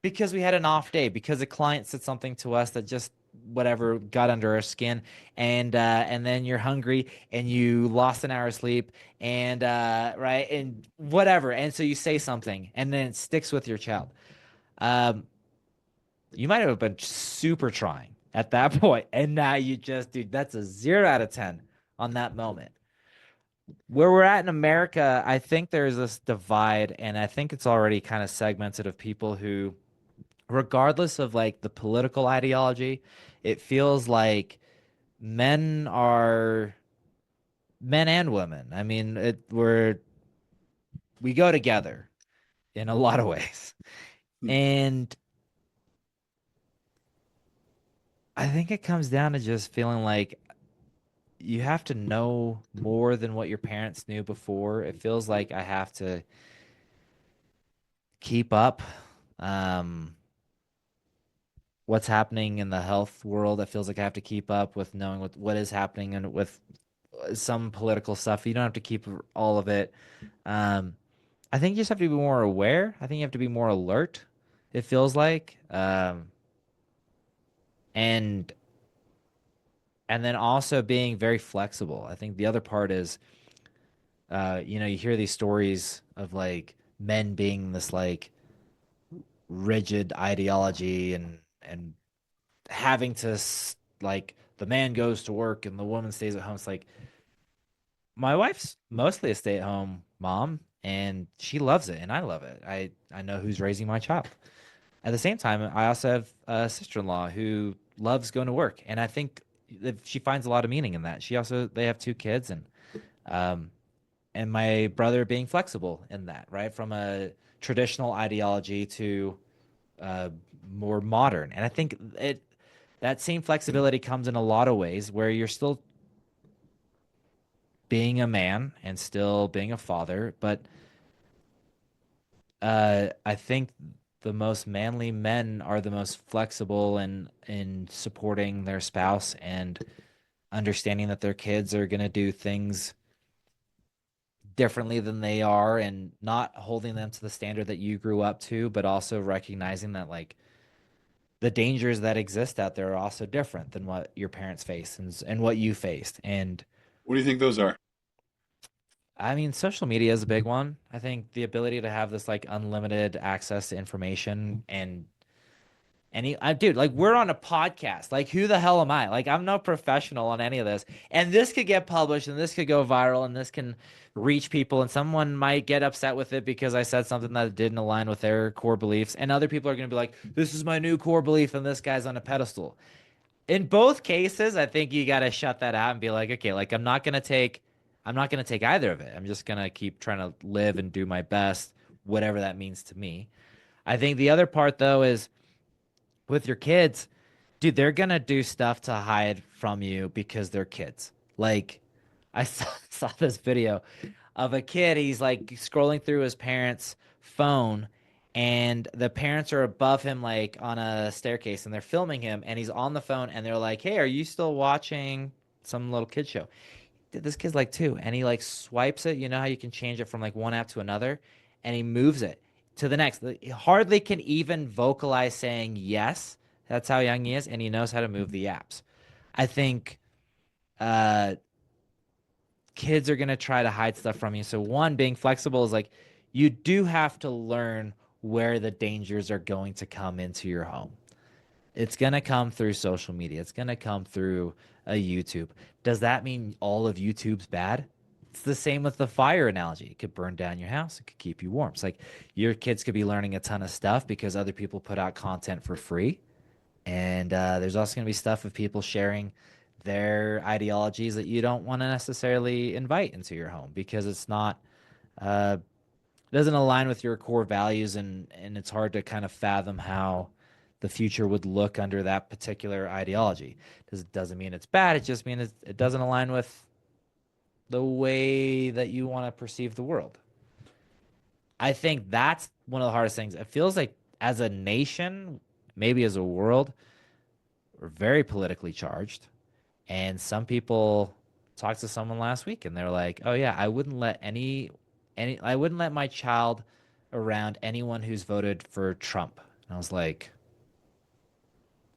because we had an off day, because a client said something to us that just whatever got under our skin, and then you're hungry and you lost an hour of sleep, and right, and whatever, and so you say something and then it sticks with your child. um you might have been super trying at that point, and now you just, dude, that's a 0 out of 10 on that moment. Where we're at in America, I think there's this divide, and I think it's already kind of segmented of people who, regardless of like the political ideology, it feels like men are men and women. I mean, we go together in a lot of ways. Hmm. And I think it comes down to just feeling like you have to know more than what your parents knew before. It feels like I have to keep up. Um, what's happening in the health world. I feels like I have to keep up with knowing what is happening and with some political stuff. You don't have to keep all of it. Um, I think you just have to be more aware. I think you have to be more alert. It feels like, and and then also being very flexible. I think the other part is, you hear these stories of like men being this like rigid ideology and having to like the man goes to work and the woman stays at home. It's like my wife's mostly a stay-at-home mom and she loves it and I love it. I know who's raising my child. At the same time, I also have a sister-in-law who loves going to work, and I think that she finds a lot of meaning in that. They have two kids, um and my brother being flexible in that, right? From a traditional ideology to uh more modern. And I think that same flexibility comes in a lot of ways where you're still being a man and still being a father, but I think the most manly men are the most flexible in supporting their spouse and understanding that their kids are going to do things differently than they are, and not holding them to the standard that you grew up to, but also recognizing that like the dangers that exist out there are also different than what your parents faced and what you faced. And What do you think those are? I mean, social media is a big one. I think the ability to have this like unlimited access to information and dude, like we're on a podcast. Like, who the hell am I? Like, I'm no professional on any of this. And this could get published and this could go viral and this can reach people. And someone might get upset with it because I said something that didn't align with their core beliefs. And other people are going to be like, this is my new core belief. And this guy's on a pedestal. In both cases, I think you got to shut that out and be like, okay, like I'm not going to take either of it. I'm just going to keep trying to live and do my best, whatever that means to me. I think the other part though is with your kids, dude, they're gonna do stuff to hide from you because they're kids. Like, I saw this video of a kid. He's like scrolling through his parents' phone, and the parents are above him, like on a staircase, and they're filming him, and he's on the phone, and they're like, "Hey, are you still watching some little kid show?" This kid's like 2, and he like swipes it. You know how you can change it from like one app to another, and he moves it to the next. He hardly can even vocalize saying yes. That's how young he is, and he knows how to move the apps. I think uh, kids are gonna try to hide stuff from you. So one, being flexible is like you do have to learn where the dangers are going to come into your home. It's going to come through social media. It's going to come through a YouTube. Does that mean all of YouTube's bad? It's the same with the fire analogy. It could burn down your house. It could keep you warm. It's like your kids could be learning a ton of stuff because other people put out content for free. And there's also going to be stuff of people sharing their ideologies that you don't want to necessarily invite into your home because it's not uh, doesn't align with your core values, and it's hard to kind of fathom how the future would look under that particular ideology. Doesn't mean it's bad. It just means it doesn't align with the way that you want to perceive the world. I think that's one of the hardest things. It feels like as a nation, maybe as a world, we're very politically charged. And some people talked to someone last week and they're like, "Oh yeah, I wouldn't let my child around anyone who's voted for Trump." And I was like,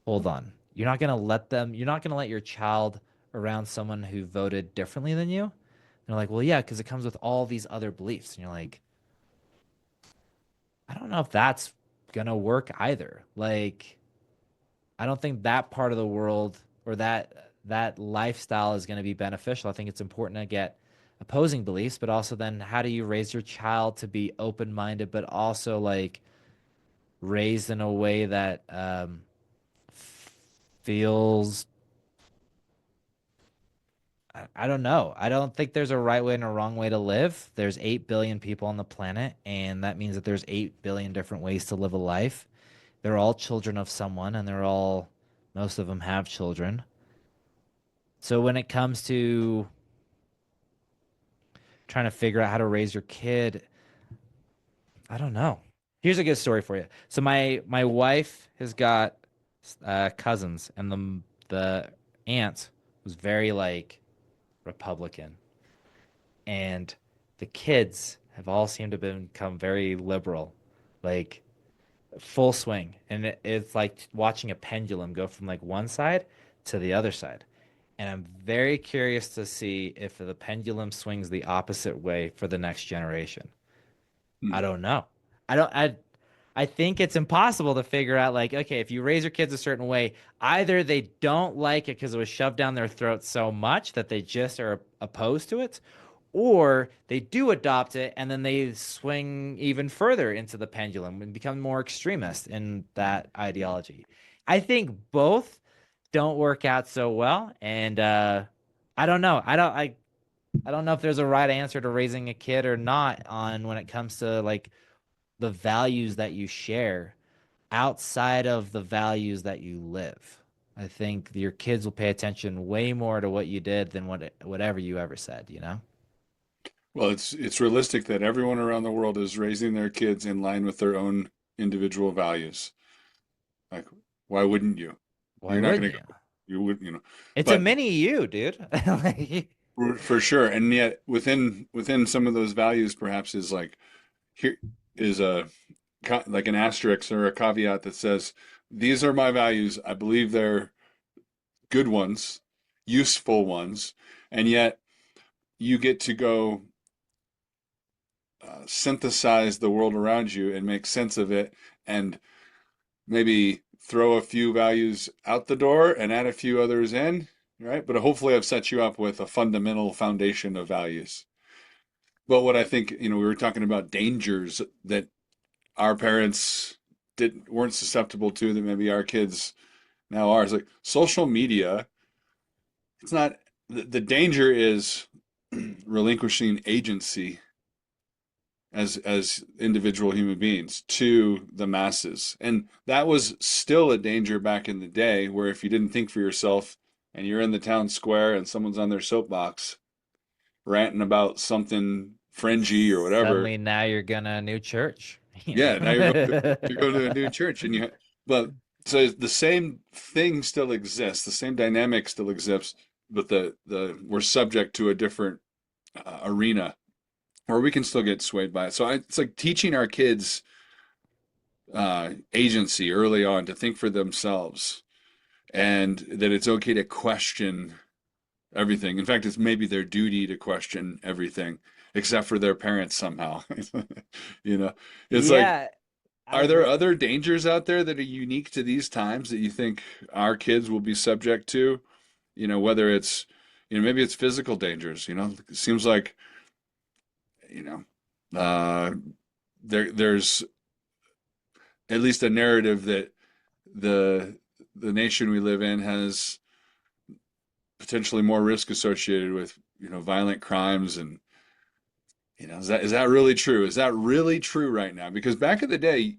"Hold on. You're not going to let your child around someone who voted differently than you?" And they're like, "Well, yeah, because it comes with all these other beliefs." And you're like, "I don't know if that's going to work either." Like, I don't think that part of the world or that lifestyle is going to be beneficial. I think it's important to get opposing beliefs, but also then how do you raise your child to be open-minded, but also like raised in a way that feels I don't know. I don't think there's a right way and a wrong way to live. There's 8 billion people on the planet, and that means that there's 8 billion different ways to live a life. They're all children of someone, and most of them have children. So when it comes to trying to figure out how to raise your kid, I don't know. Here's a good story for you. So my wife has got cousins, and the aunt was very like Republican, and the kids have all seemed to become very liberal, like full swing, and it's like watching a pendulum go from like one side to the other side. And I'm very curious to see if the pendulum swings the opposite way for the next generation. I Hmm. don't know. I don't I think it's impossible to figure out like, okay, if you raise your kids a certain way, either they don't like it because it was shoved down their throat so much that they just are opposed to it, or they do adopt it and then they swing even further into the pendulum and become more extremist in that ideology. I think both don't work out so well, and I don't know. I don't know if there's a right answer to raising a kid or not on when it comes to like the values that you share outside of the values that you live. I think your kids will pay attention way more to what you did than whatever you ever said, you know? Well, it's realistic that everyone around the world is raising their kids in line with their own individual values. Like, why wouldn't you? Why You're not wouldn't going to you? go, you would, you know. It's a But mini you, dude. Like, for sure, and yet within some of those values, perhaps is like here is a like an asterisk or a caveat that says these are my values. I believe they're good ones, useful ones, and yet you get to go synthesize the world around you and make sense of it and maybe throw a few values out the door and add a few others in, right? But hopefully I've set you up with a fundamental foundation of values. But what I think, we were talking about dangers that our parents didn't weren't susceptible to that maybe our kids now are. It's like social media, it's not the danger is relinquishing agency as individual human beings to the masses. And that was still a danger back in the day where if you didn't think for yourself and you're in the town square and someone's on their soapbox ranting about something fringy or whatever, suddenly now you're gonna new church, you yeah, now know? you're going to a new church and but so the same thing still exists, the same dynamic still exists, but the we're subject to a different arena where we can still get swayed by it. So it's like teaching our kids agency early on to think for themselves and that it's okay to question everything. In fact, it's maybe their duty to question everything except for their parents somehow. you know, it's like, Yeah, I are there agree. other dangers out there that are unique to these times that you think our kids will be subject to? Whether it's, maybe it's physical dangers, it seems like, you know, uh, there's at least a narrative that the the nation we live in has potentially more risk associated with violent crimes and Is that really true? Is that really true right now? Because back in the day,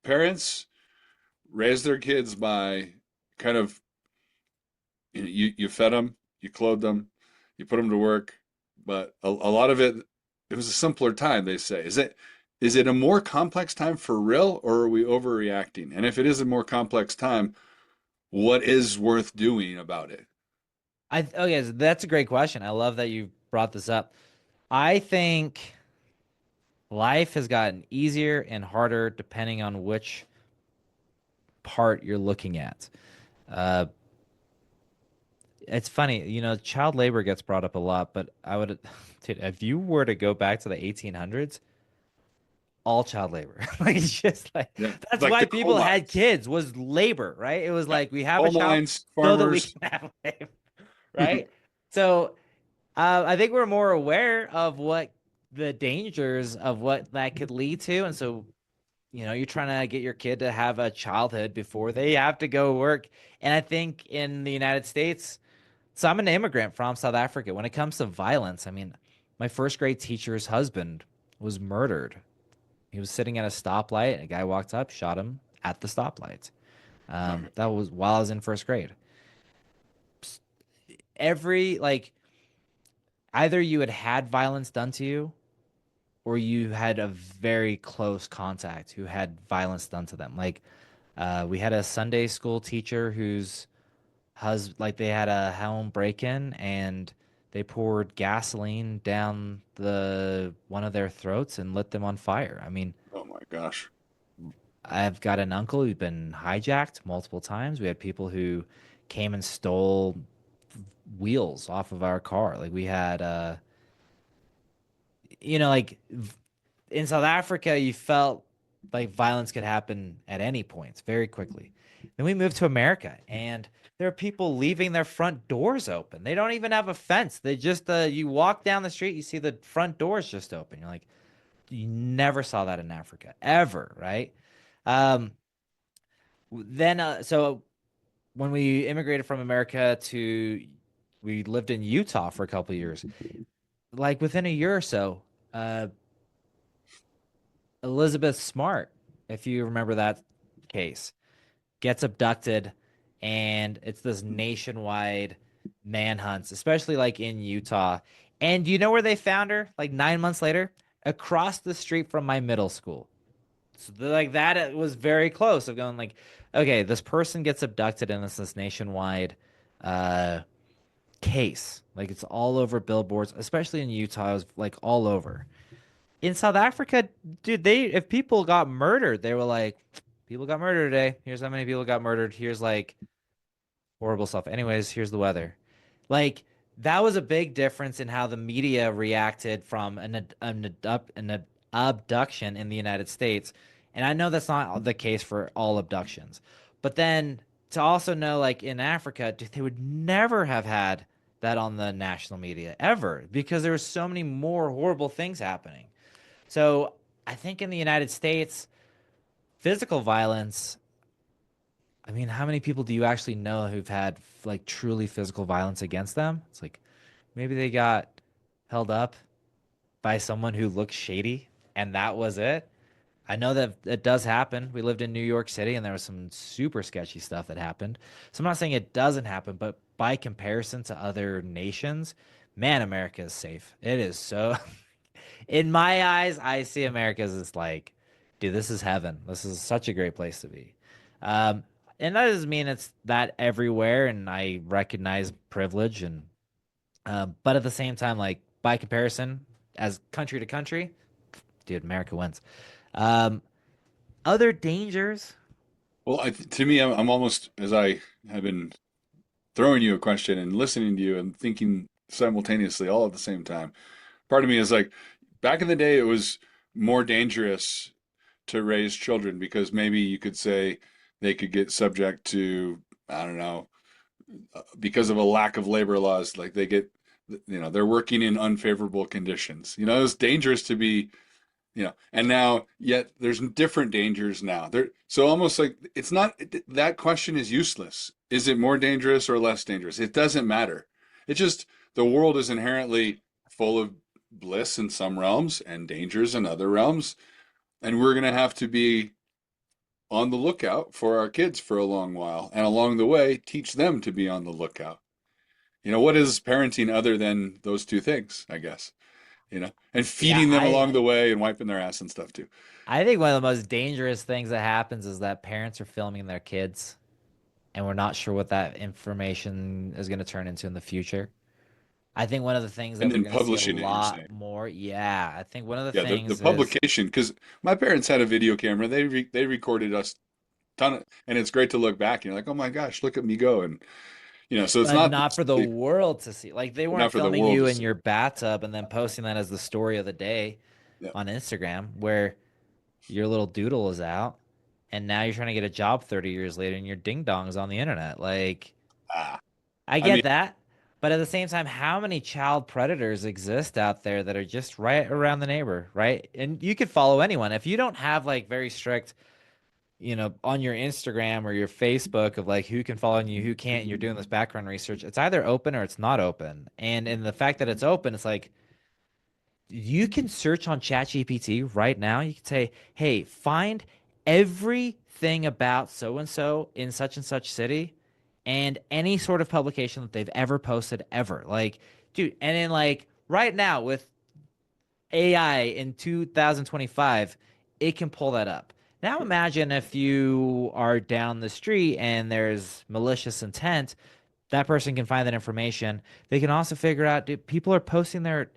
parents raised their kids by kind of you fed them, you clothed them, you put them to work, but a lot of it was a simpler time, they say. Is it a more complex time for real, or are we overreacting? And if it is a more complex time, what is worth doing about it? Oh yes, that's a great question. I love that you brought this up. I think life has gotten easier and harder depending on which part you're looking at. Uh, it's funny, child labor gets brought up a lot, but dude, if you were to go back to the 1800s, all child labor. Like it's just like Yeah, that's like why the coal people had mines. kids was labor, right? It was Yeah, like we have a coal child mines, so that we farmers. can have labor, right? So I think we're more aware of what the dangers of what that could lead to, and so you're trying to get your kid to have a childhood before they have to go work. And I think in the United States, so I'm an immigrant from South Africa. When it comes to violence, I mean, my first grade teacher's husband was murdered. He was sitting at a stoplight, and a guy walked up, shot him at the stoplight. Oh my That was while I was in first grade. Every like either you had violence done to you, or you had a very close contact who had violence done to them. Like we had a Sunday school teacher whose like they had a home break-in and they poured gasoline down the one of their throats and lit them on fire. I mean, oh my gosh. I've got an uncle who's been hijacked multiple times. We had people who came and stole wheels off of our car. Like we had like in South Africa, you felt like violence could happen at any point very quickly. Then we moved to America, and there are people leaving their front doors open. They don't even have a fence. They just you walk down the street, you see the front doors just open. You're like, you never saw that in Africa ever, right? Um, then so when we immigrated from America to we lived in Utah for a couple of years. Like within a year or so, uh, Elizabeth Smart, if you remember that case, gets abducted, and it's this nationwide manhunts, especially like in Utah. And you know where they found her? Like 9 months later, across the street from my middle school. So like that it was very close of going like, okay, this person gets abducted and it's this nationwide uh case. Like it's all over billboards, especially in Utah, it was like all over. In South Africa, dude, they if people got murdered, they were like, people got murdered today. Here's how many people got murdered. Here's like horrible stuff. Anyways, here's the weather. Like that was a big difference in how the media reacted from an abduction in the United States. And I know that's not the case for all abductions. But then to also know like in Africa, dude, they would never have had that on the national media ever because there were so many more horrible things happening. So I think in the United States, physical violence, I mean, how many people do you actually know who've had like truly physical violence against them? It's like maybe they got held up by someone who looks shady and that was it. I know that it does happen. We lived in New York City and there was some super sketchy stuff that happened. So I'm not saying it doesn't happen, but by comparison to other nations, man, America is safe. It is so in my eyes, I see America as this like, dude, this is heaven. This is such a great place to be. Um, and that doesn't mean it's that everywhere, and I recognize privilege and but at the same time, like by comparison, as country to country, dude, America wins. Um, other dangers. Well, to me, I'm almost as I have been throwing you a question and listening to you and thinking simultaneously all at the same time. Part of me is like, back in the day, it was more dangerous to raise children because maybe you could say they could get subject to, I don't know, because of a lack of labor laws, like they get, they're working in unfavorable conditions. It's dangerous to be, and now yet there's different dangers now. So almost like it's not, that question is useless. Is it more dangerous or less dangerous? It doesn't matter. It's just the world is inherently full of bliss in some realms and dangers in other realms. And we're going to have to be on the lookout for our kids for a long while. And along the way, teach them to be on the lookout. What is parenting other than those two things, I guess, and Yeah, feeding them along the way and wiping their ass and stuff too. I think one of the most dangerous things that happens is that parents are filming their kids and we're not sure what that information is going to turn into in the future. I think one of the things that And we're then going to see a publishing it, you're lot saying. more, yeah, I think one of the Yeah, the things is publication, because my parents had a video camera. They recorded us ton of, and it's great to look back and you're like, oh my gosh, look at me go. And, so it's but not not for the necessarily world to see. Like they weren't not for the filming world you to in see. your bathtub and then posting that as the story of the day Yeah. on Instagram where your little doodle is out and now you're trying to get a job 30 years later and your ding dong's on the internet. Like Ah, I I mean, get that. But at the same time, how many child predators exist out there that are just right around the neighbor, right? And you could follow anyone. If you don't have like very strict, on your Instagram or your Facebook of like who can follow you, who can't, and you're doing this background research, it's either open or it's not open. And in the fact that it's open, it's like you can search on ChatGPT right now. You can say, hey, find everything about so and so in such and such city and any sort of publication that they've ever posted ever. Like, dude, and then like right now with AI in 2025, it can pull that up. Now imagine if you are down the street and there's malicious intent, that person can find that information. They can also figure out, dude, people are posting they're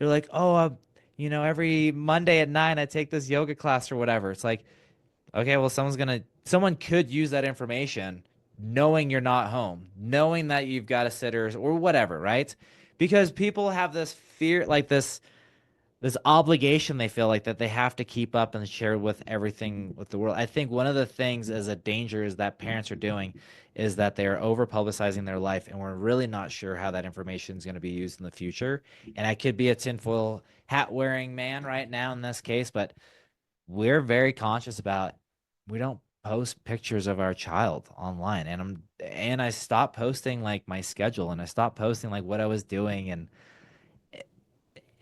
like, oh, every Monday at 9, I take this yoga class or whatever. It's like, okay, well, someone could use that information knowing you're not home, knowing that you've got a sitter or whatever, right? Because people have this fear, like this obligation they feel like that they have to keep up and share with everything with the world. I think one of the things as a danger is that parents are doing is that they are over publicizing their life and we're really not sure how that information is going to be used in the future. And I could be a tinfoil hat wearing man right now in this case, but we're very conscious about we don't post pictures of our child online and I stopped posting like my schedule and I stopped posting like what I was doing and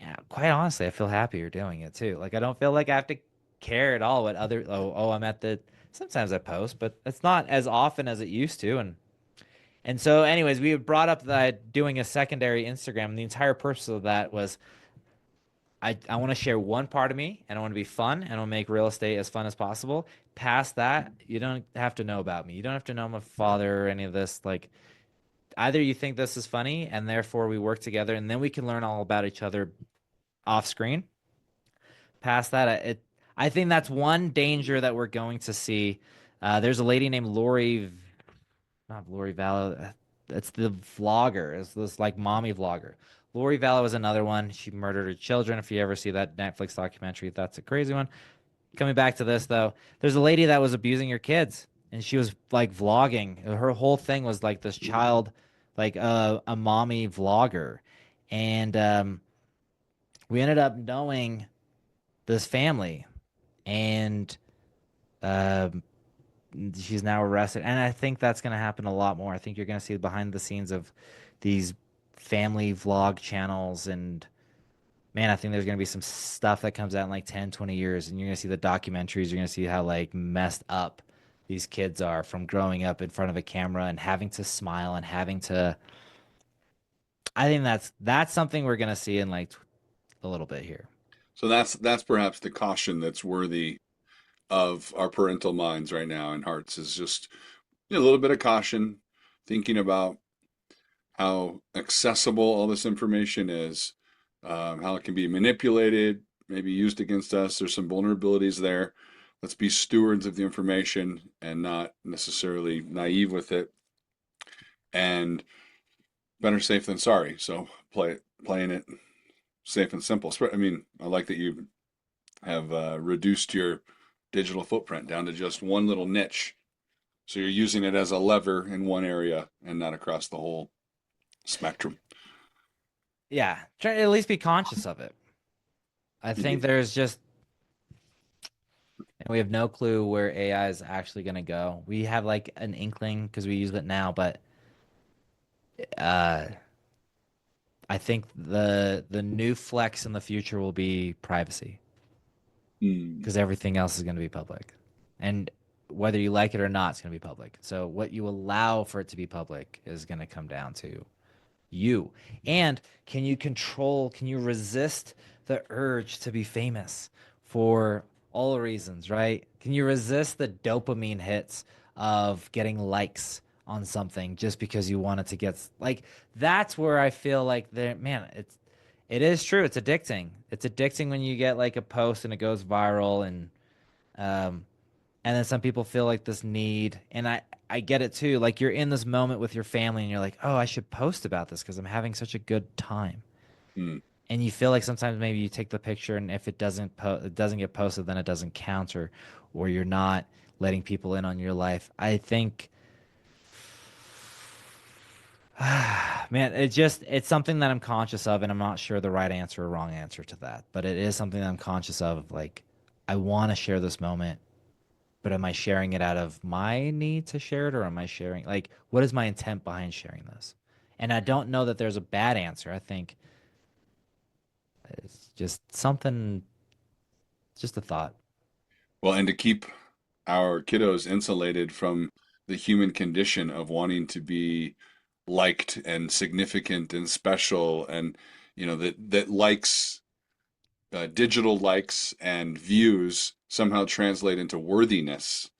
yeah, quite honestly, I feel happier doing it too. Like I don't feel like I have to care at all what other I'm at the sometimes I post, but it's not as often as it used to and so anyways, we brought up that doing a secondary Instagram and the entire purpose of that was I want to share one part of me and I want to be fun and I'll make real estate as fun as possible. Past that, you don't have to know about me. You don't have to know my father or any of this. Like either you think this is funny and therefore we work together and then we can learn all about each other off screen. Past that, I think that's one danger that we're going to see. There's a lady named Lori, not Lori Vallow. It's the vlogger. It's this like mommy vlogger. Lori Vallow is another one. She murdered her children. If you ever see that Netflix documentary, that's a crazy one. Coming back to this though, there's a lady that was abusing her kids, and she was like vlogging. Her whole thing was like this child, like a mommy vlogger, and we ended up knowing this family and um, she's now arrested. And I think that's going to happen a lot more. I think you're going to see behind the scenes of these family vlog channels. And man, I think there's going to be some stuff that comes out in like 10, 20 years. And you're going to see the documentaries. You're going to see how like messed up these kids are from growing up in front of a camera and having to smile and having to. I think that's something we're going to see in like a little bit here. So that's perhaps the caution that's worthy of our parental minds right now and hearts is just a little bit of caution, thinking about how accessible all this information is, how it can be manipulated, maybe used against us. There's some vulnerabilities there. Let's be stewards of the information and not necessarily naive with it. And better safe than sorry. So playing it safe and simple. I mean, I like that you have reduced your digital footprint down to just one little niche. So you're using it as a lever in one area and not across the whole spectrum. Yeah, try to at least be conscious of it. I think Indeed. there's just and we have no clue where AI is actually going to go. We have like an inkling because we use it now, but uh, I think the new flex in the future will be privacy Mm, because everything else is going to be public. And whether you like it or not, it's going to be public. So what you allow for it to be public is going to come down to you. And can you resist the urge to be famous for all reasons, right? Can you resist the dopamine hits of getting likes on something just because you want it to get like that's where I feel like there, man, it is true. It's addicting. It's addicting when you get like a post and it goes viral um and then some people feel like this need, and I get it too. Like you're in this moment with your family, and you're like, oh, I should post about this because I'm having such a good time. mm, And you feel like sometimes maybe you take the picture, and if it doesn't get posted, then it doesn't count, or you're not letting people in on your life. I think, man, it's something that I'm conscious of, and I'm not sure the right answer or wrong answer to that, but it is something that I'm conscious of. Like, I want to share this moment. But am I sharing it out of my need to share it, or am I sharing like what is my intent behind sharing this? And I don't know that there's a bad answer. I think it's just something, just a thought. well, and to keep our kiddos insulated from the human condition of wanting to be liked and significant and special, and that likes, digital likes and views somehow translate into worthiness,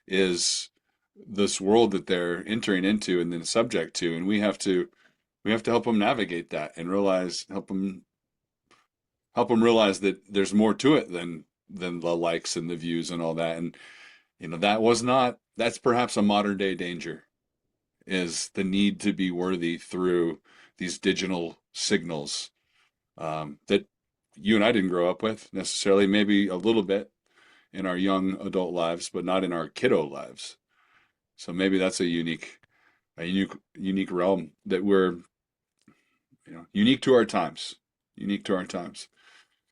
is this world that they're entering into and then subject to, and we have to help them navigate that and help them realize that there's more to it than the likes and the views and all that. And that's perhaps a modern day danger, is the need to be worthy through these digital signals, that you and I didn't grow up with necessarily, maybe a little bit in our young adult lives, but not in our kiddo lives. So maybe that's a unique realm that we're, unique to our times, unique to our times.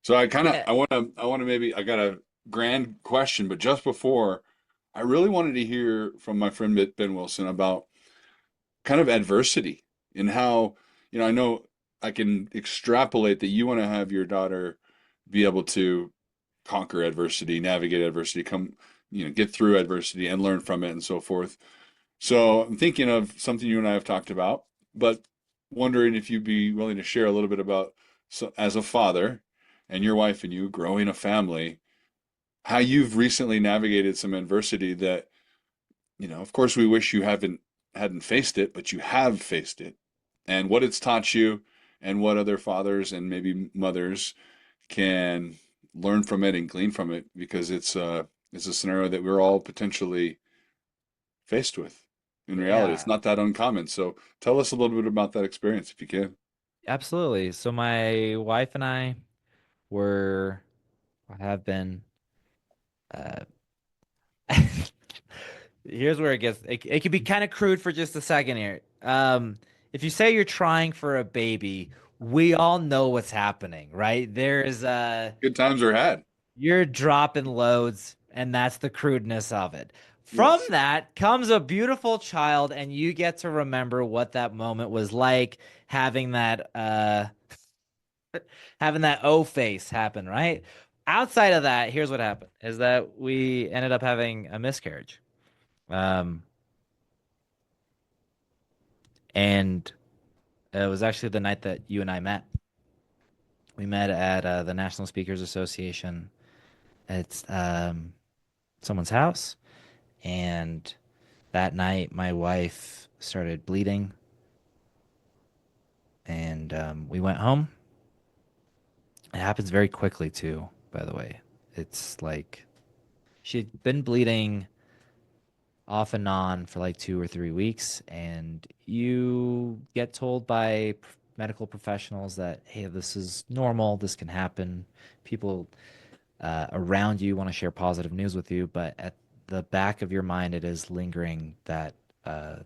So Yeah, I want to maybe, I got a grand question, but just before, I really wanted to hear from my friend Ben Wilson about kind of adversity, and how, I know I can extrapolate that you want to have your daughter be able to conquer adversity, navigate adversity, get through adversity and learn from it and so forth. So I'm thinking of something you and I have talked about, but wondering if you'd be willing to share a little bit about, so, as a father and your wife and you growing a family, how you've recently navigated some adversity that, of course, we wish you hadn't faced it, but you have faced it, and what it's taught you, and what other fathers and maybe mothers can learn from it and glean from it, because it's a scenario that we're all potentially faced with. In reality, it's yeah, not that uncommon. So tell us a little bit about that experience if you can. absolutely. So my wife and I were have been uh here's where it can be kind of crude for just a second here. If you say you're trying for a baby, we all know what's happening, right? There's Good times are had. you're dropping loads, and that's the crudeness of it. From Yes. that comes a beautiful child, and you get to remember what that moment was like, having that having that O face happen, right? Outside of that, here's what happened is that we ended up having a miscarriage. Um, and it was actually the night that you and I met. We met at the National Speakers Association. It's someone's house, and that night my wife started bleeding, and we went home. It happens very quickly too, by the way. It's like she'd been bleeding off and on for like 2 or 3 weeks, and you get told by medical professionals that, hey, this is normal, this can happen. People around you want to share positive news with you, but at the back of your mind, it is lingering that uh,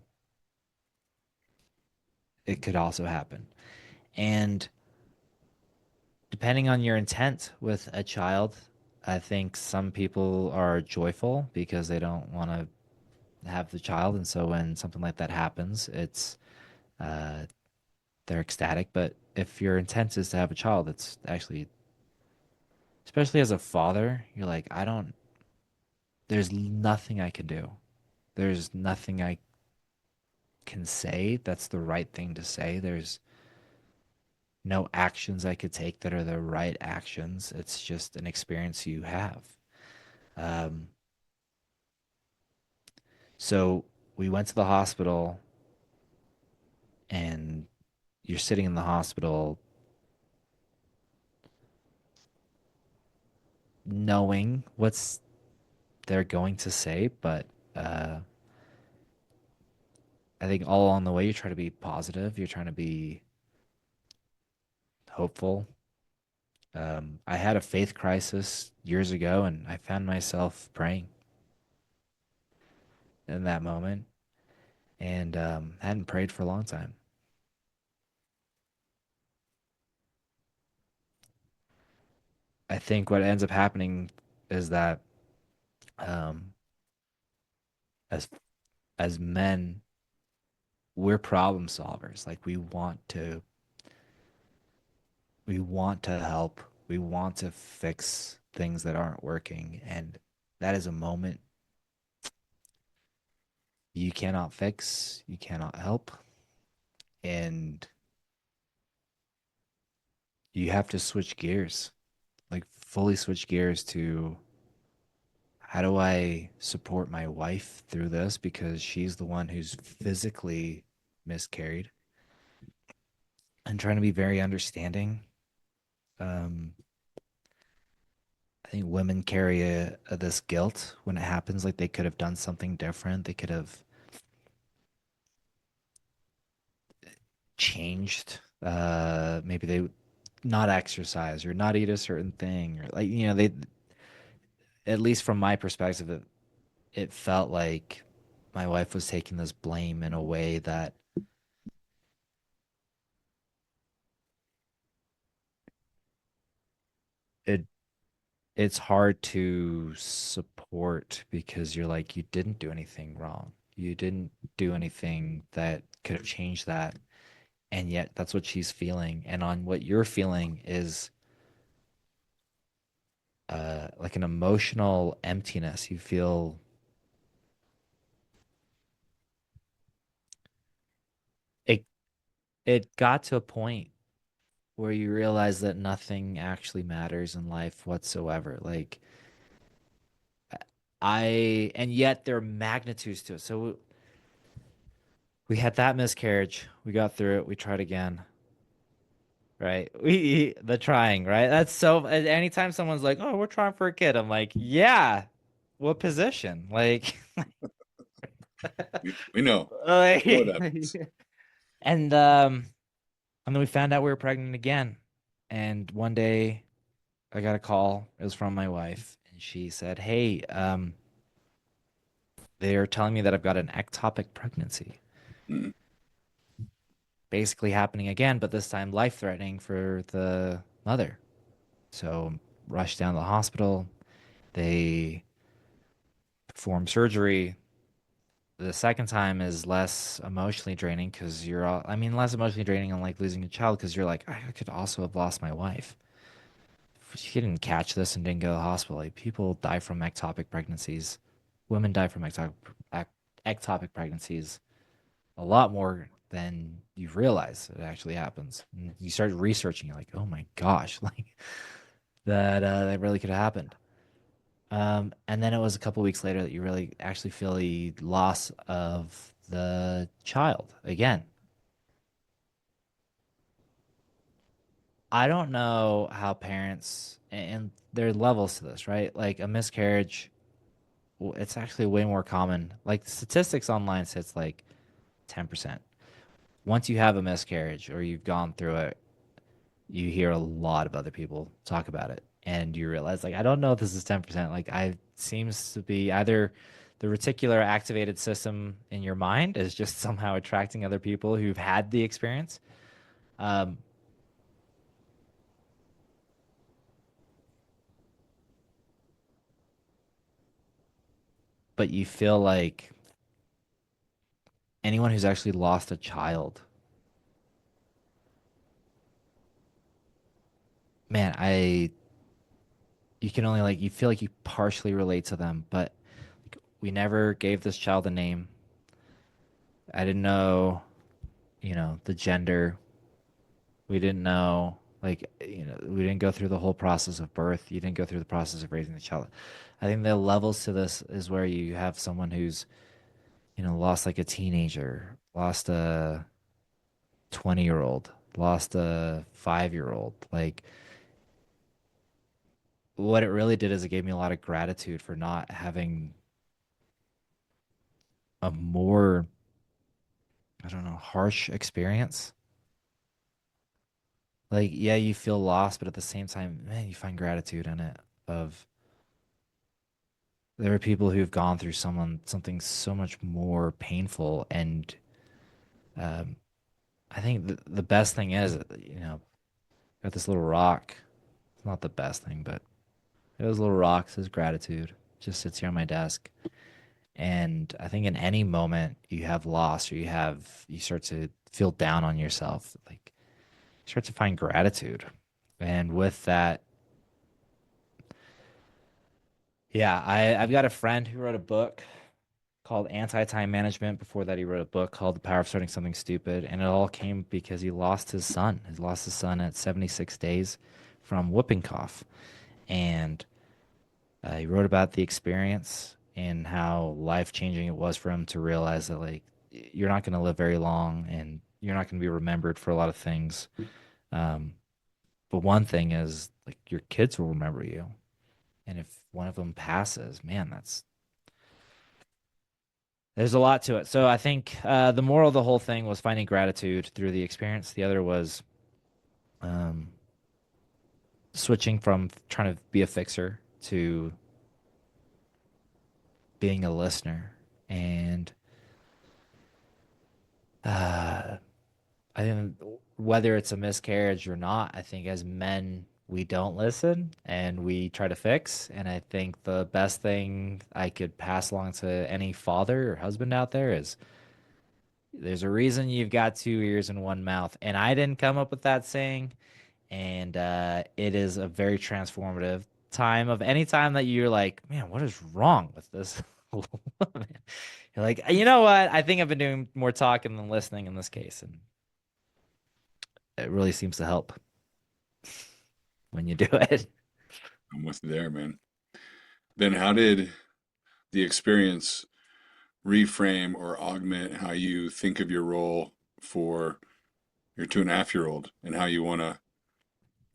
it could also happen. And depending on your intent with a child, I think some people are joyful because they don't want to have the child, and so when something like that happens, it's uh, they're ecstatic. But if your intent is to have a child, it's actually, especially as a father, you're like, I don't, there's nothing I can do. There's nothing I can say that's the right thing to say. There's no actions I could take that are the right actions. It's just an experience you have. Um, so we went to the hospital, and you're sitting in the hospital knowing what's they're going to say, but uh, I think all along the way, you try to be positive. You're trying to be hopeful. I had a faith crisis years ago, and I found myself praying in that moment, and hadn't prayed for a long time. I think what ends up happening is that um, as as men, we're problem solvers. Like we want to help. We want to fix things that aren't working, and that is a moment you cannot fix, you cannot help, and you have to switch gears, like fully switch gears to how do I support my wife through this because she's the one who's physically miscarried, and trying to be very understanding. Um, I think women carry this guilt when it happens, like they could have done something different. They could have changed. Maybe they not exercise or not eat a certain thing, or like they. At least from my perspective, it felt like my wife was taking this blame in a way that it it's hard to support because you're like, you didn't do anything wrong. You didn't do anything that could have changed that. And yet that's what she's feeling. And on what you're feeling is like an emotional emptiness. You feel it it got to a point where you realize that nothing actually matters in life whatsoever. Like and yet there are magnitudes to it. So we had that miscarriage. We got through it. We tried again. Right. The trying, right? That's so, anytime someone's like, oh, we're trying for a kid, I'm like, yeah, what position? Like, We know. like, We know what happens. and then we found out we were pregnant again. And one day I got a call. It was from my wife, and she said, hey, they're telling me that I've got an ectopic pregnancy. Mm. Basically happening again, but this time life threatening for the mother. So rushed down to the hospital. They perform surgery. The second time is less emotionally draining because you're all, I mean, less emotionally draining than like losing a child because you're like, I could also have lost my wife. If she didn't catch this and didn't go to the hospital, like people die from ectopic pregnancies. Women die from ectopic pregnancies a lot more than you realize it actually happens. And you start researching, you're like, oh my gosh, like that really could have happened. And then it was a couple weeks later that you really actually feel the loss of the child again. I don't know how parents, and there are levels to this, right? Like a miscarriage, it's actually way more common. Like the statistics online say it's like 10%. Once you have a miscarriage or you've gone through it, you hear a lot of other people talk about it, and you realize like I don't know if this is 10%. Like I seems to be either the reticular activated system in your mind is just somehow attracting other people who've had the experience. Um, but you feel like anyone who's actually lost a child man, you can only like, you feel like you partially relate to them, but we never gave this child a name. I didn't know, the gender. We didn't know, like, we didn't go through the whole process of birth. You didn't go through the process of raising the child. I think the levels to this is where you have someone who's, lost like a teenager, lost a 20-year-old, lost a 5-year-old. Like, what it really did is it gave me a lot of gratitude for not having a more, I don't know, harsh experience. Like, yeah, you feel lost, but at the same time, man, you find gratitude in it. Of There are people who've gone through something so much more painful, and um, I think the best thing is, got this little rock. It's not the best thing, but those little rocks is gratitude. Just sits here on my desk. And I think in any moment you have loss, or you start to feel down on yourself, like, you start to find gratitude. And with that, yeah, I've got a friend who wrote a book called Anti-Time Management. Before that, he wrote a book called The Power of Starting Something Stupid. And it all came because he lost his son. He lost his son at 76 days from whooping cough. And he wrote about the experience and how life-changing it was for him to realize that, like, you're not going to live very long, and you're not going to be remembered for a lot of things. Um, but one thing is, like, your kids will remember you. And if one of them passes, man, there's a lot to it. So I think the moral of the whole thing was finding gratitude through the experience. The other was um, switching from trying to be a fixer to being a listener. And uh, I think whether it's a miscarriage or not, I think as men, we don't listen and we try to fix. And I think the best thing I could pass along to any father or husband out there is, there's a reason you've got two ears and one mouth. And I didn't come up with that saying. And it is a very transformative time. Of any time that you're like, man, what is wrong with this woman? You're like, you know what? I think I've been doing more talking than listening in this case. And it really seems to help when you do it. I'm with you there, man. Then how did the experience reframe or augment how you think of your role for your 2.5-year old, and how you want to,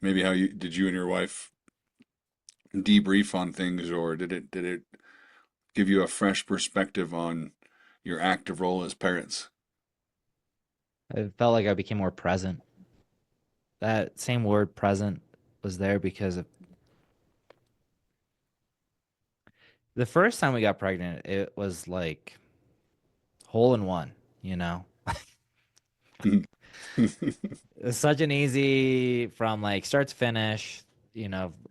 maybe how you did, you and your wife debrief on things, or did it give you a fresh perspective on your active role as parents? I felt like I became more present. That same word present was there because of the first time we got pregnant, it was like hole in one, you know? It's such an easy, from like start to finish,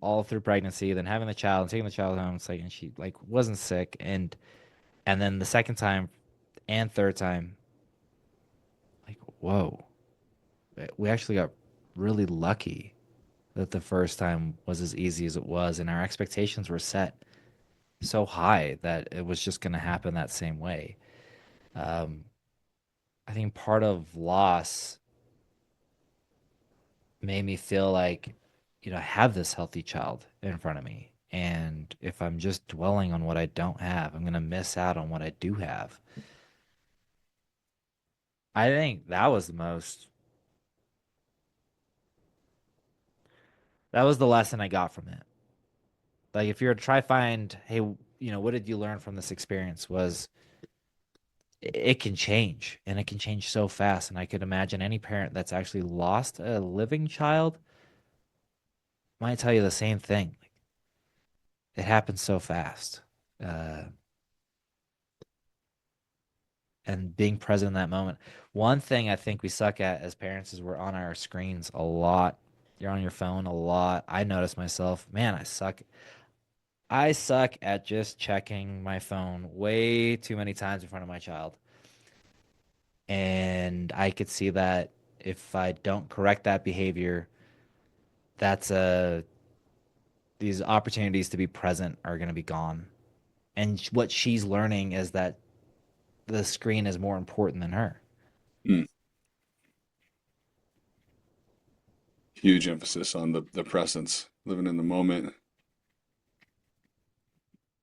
all through pregnancy, then having the child and taking the child home. It's like, and she like wasn't sick. And then the second time and third time, like, whoa, we actually got really lucky that the first time was as easy as it was. And our expectations were set so high that it was just going to happen that same way. Um, I think part of loss made me feel like, I have this healthy child in front of me. And if I'm just dwelling on what I don't have, I'm going to miss out on what I do have. I think that was the lesson I got from it. Like, if you were to try find, hey, what did you learn from this experience? Was it can change, and it can change so fast. And I could imagine any parent that's actually lost a living child might tell you the same thing. Like, it happens so fast. Uh, and being present in that moment. One thing I think we suck at as parents is we're on our screens a lot. You're on your phone a lot. I notice myself, man, I suck. I suck at just checking my phone way too many times in front of my child. And I could see that if I don't correct that behavior, that's these opportunities to be present are going to be gone. And what she's learning is that the screen is more important than her. Mm. Huge emphasis on the presence, living in the moment.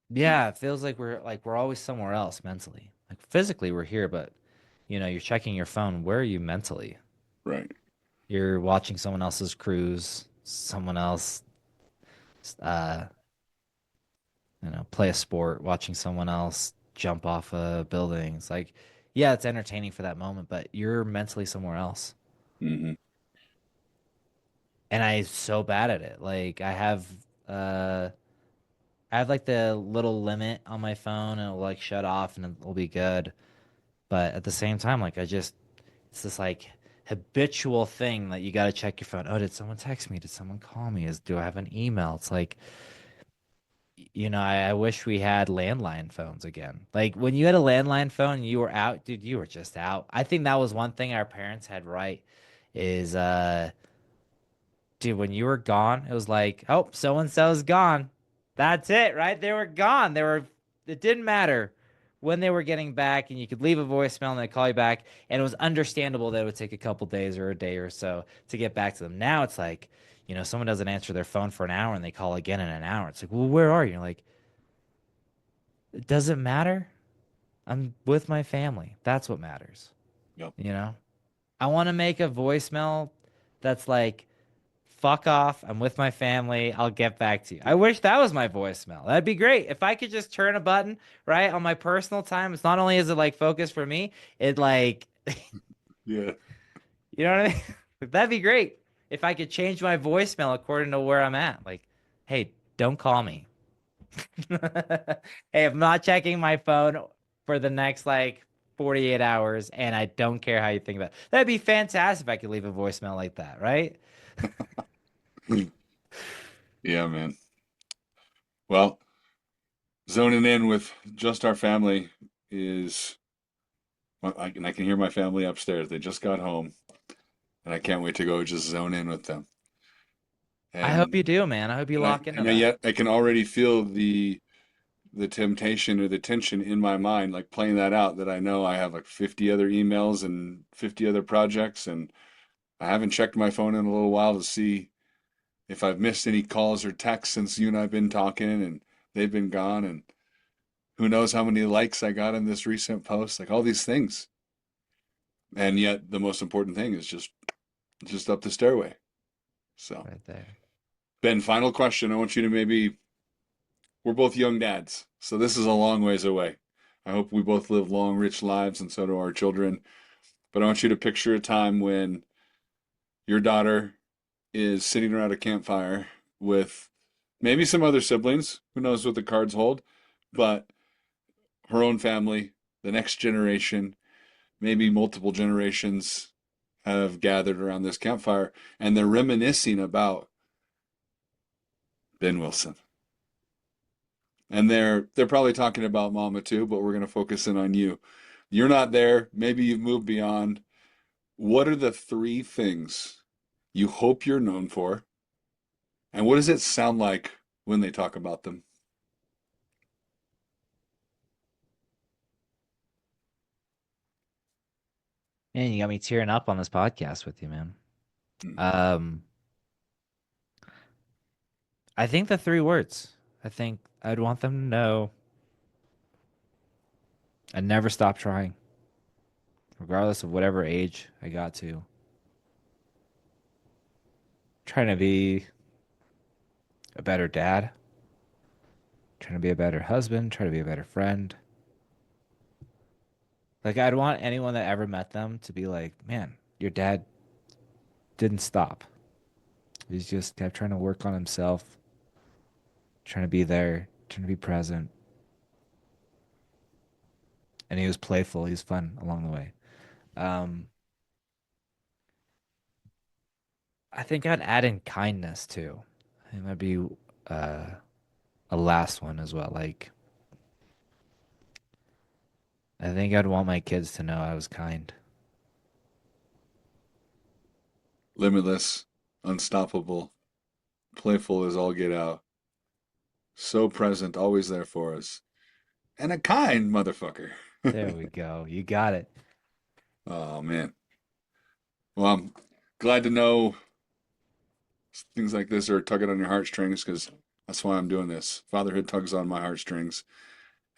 Yeah, it feels like we're always somewhere else mentally. Like physically we're here, but you're checking your phone. Where are you mentally? Right. You're watching someone else's cruise, someone else uh, play a sport, watching someone else jump off a building. It's like, yeah, it's entertaining for that moment, but you're mentally somewhere else. Hmm. And I'm so bad at it. Like uh I have like the little limit on my phone and it'll like shut off and it'll be good. But at the same time, like it's this like habitual thing that you got to check your phone. Oh, did someone text me? Did someone call me? Do I have an email? It's like, I wish we had landline phones again. Like when you had a landline phone and you were out, dude, you were just out. I think that was one thing our parents had right is dude, when you were gone, it was like, oh, so and so's gone. That's it, right? They were gone. It didn't matter when they were getting back, and you could leave a voicemail and they call you back. And it was understandable that it would take a couple days or a day or so to get back to them. Now it's like, someone doesn't answer their phone for an hour and they call again in an hour. It's like, well, where are you? You're like, it doesn't matter. I'm with my family. That's what matters. Yep. You know? I want to make a voicemail that's like, fuck off. I'm with my family. I'll get back to you. I wish that was my voicemail. That'd be great. If I could just turn a button, right, on my personal time, it's not only is it like focus for me, it like, Yeah. you know what I mean? That'd be great. If I could change my voicemail according to where I'm at. Like, hey, don't call me. Hey, I'm not checking my phone for the next like 48 hours and I don't care how you think about it. That'd be fantastic if I could leave a voicemail like that, right? Yeah, man. Well, zoning in with just our family is, well, I can hear my family upstairs. They just got home, and I can't wait to go just zone in with them. I hope And you do, man. I hope you and I lock into and I, that. yet I can already feel the temptation or the tension in my mind, like playing that out. That I know I have like 50 other emails and 50 other projects, and I haven't checked my phone in a little while to see if I've missed any calls or texts since you and I've been talking, and they've been gone, and who knows how many likes I got in this recent post, like all these things. And yet the most important thing is just up the stairway. So, Right there. Ben, final question. I want you to maybe, we're both young dads, so this is a long ways away. I hope we both live long, rich lives, and so do our children. But I want you to picture a time when your daughter is sitting around a campfire with maybe some other siblings. Who knows what the cards hold? But her own family, the next generation, maybe multiple generations have gathered around this campfire and they're reminiscing about Ben Willson. And they're probably talking about mama too, but we're going to focus in on you. You're not there. Maybe you've moved beyond. What are the three things you hope you're known for? And what does it sound like when they talk about them? Man, you got me tearing up on this podcast with you, man. Hmm. Um, I think the three words. I think I'd want them to know I never stop trying, regardless of whatever age I got to. Trying to be a better dad, trying to be a better husband, trying to be a better friend. Like I'd want anyone that ever met them to be like, man, your dad didn't stop. He's just kept trying to work on himself, trying to be there, trying to be present. And he was playful. He was fun along the way. Um, I think I'd add in kindness too. I think that'd be uh, a last one as well. Like, I think I'd want my kids to know I was kind. Limitless, unstoppable. playful as all get out, so present, always there for us, and a kind motherfucker. There we go. You got it. Oh man. Well, I'm glad to know things like this are tugging on your heartstrings because that's why I'm doing this. Fatherhood tugs on my heartstrings.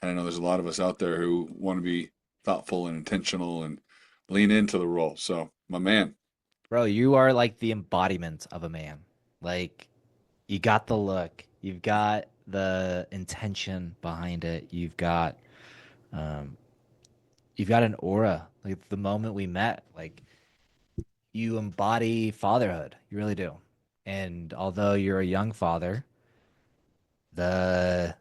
And I know there's a lot of us out there who want to be thoughtful and intentional and lean into the role. So, my man, Bro, you are like the embodiment of a man. Like, you got the look, you've got the intention behind it, um, you've got an aura. Like the moment we met, like you embody fatherhood. You really do. And although you're a young father, the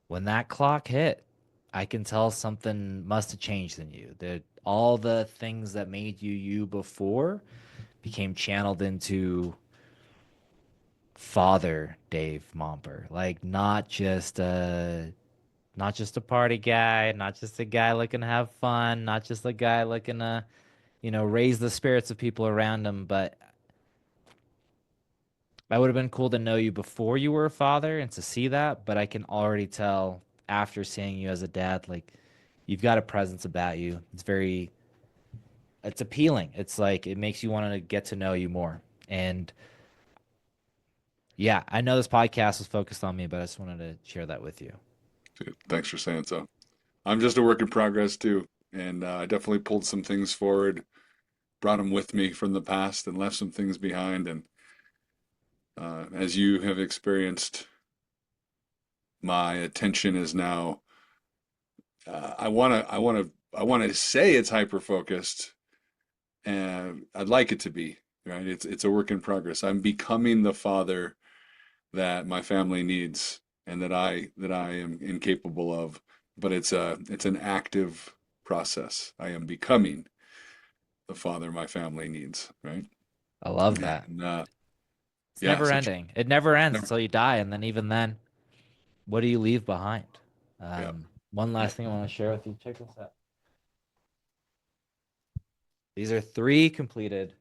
when that clock hit, I can tell something must have changed in you. That all the things that made you you before became channeled into Father Dave Momper. Like not just a party guy, not just a guy looking to have fun, not just a guy looking to, raise the spirits of people around him, but I would have been cool to know you before you were a father and to see that, but I can already tell after seeing you as a dad, like you've got a presence about you. It's appealing. It's like it makes you want to get to know you more. And yeah, I know this podcast was focused on me, but I just wanted to share that with you. dude, thanks for saying so. I'm just a work in progress too. And I definitely pulled some things forward, brought them with me from the past, and left some things behind. And as you have experienced, my attention is now. I want to say it's hyper focused, and I'd like it to be. Right? It's a work in progress. I'm becoming the father that my family needs and that I am incapable of. But it's an active process. I am becoming the father my family needs, right? I love that. And It's yeah, never so ending. It never ends never, until you die, and then even then, what do you leave behind? yeah. One last thing I want to share with you. Check this out. These are three completed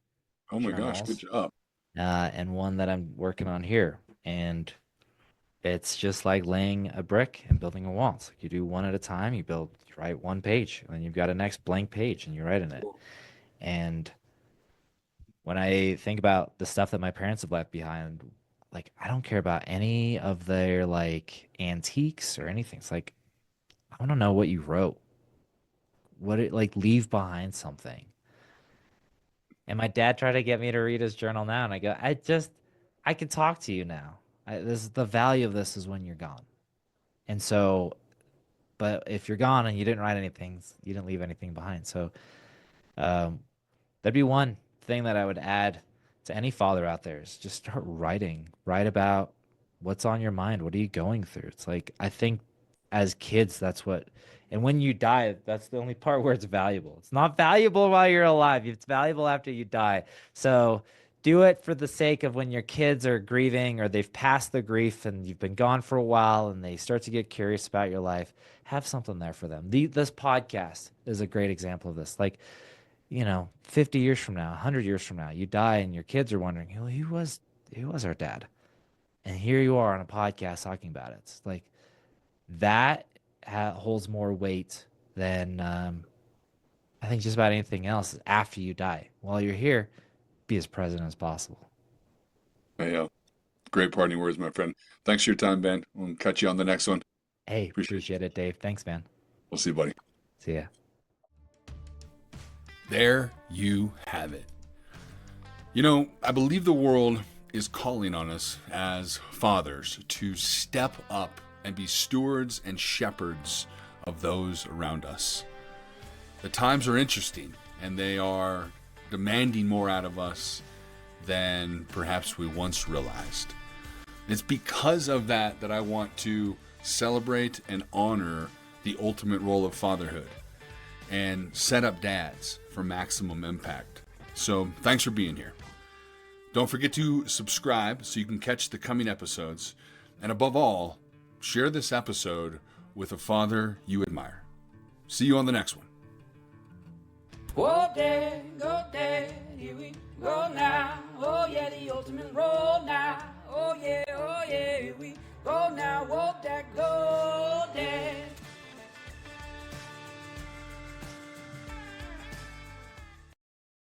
Oh my gosh, good journals, job. and one that I'm working on here. And it's just like laying a brick and building a wall. It's like you do one at a time. You write one page, and then you've got a next blank page, and you write in it. Cool. And when I think about the stuff that my parents have left behind, like I don't care about any of their like antiques or anything. It's like I want to know what you wrote. What it like leave behind something. And my dad tried to get me to read his journal now, and I go, I can talk to you now. This is the value of this is when you're gone. And so, but if you're gone and you didn't write anything, you didn't leave anything behind. So, um, that'd be one thing that I would add to any father out there is just start writing. Write about what's on your mind. What are you going through? It's like I think as kids, that's what, and when you die, that's the only part where it's valuable. It's not valuable while you're alive. It's valuable after you die. So do it for the sake of when your kids are grieving or they've passed the grief and you've been gone for a while and they start to get curious about your life. Have something there for them. This podcast is a great example of this. Like 50 years from now, 100 years from now, you die and your kids are wondering, who was our dad? And here you are on a podcast talking about it. It's like that holds more weight than I think just about anything else after you die. While you're here, be as present as possible. Hey, great parting words, my friend. Thanks for your time, Ben. We'll catch you on the next one. Hey, Appreciate you. appreciate it, Dave. Thanks, man. We'll see you, buddy. See ya. There you have it. I believe the world is calling on us as fathers to step up and be stewards and shepherds of those around us. The times are interesting and they are demanding more out of us than perhaps we once realized. It's because of that I want to celebrate and honor the ultimate role of fatherhood and set up dads for maximum impact. So thanks for being here. Don't forget to subscribe so you can catch the coming episodes. And above all, share this episode with a father you admire. See you on the next one. Go dad, here we go now. Oh yeah, the ultimate role now. Oh yeah. yeah, we go now, oh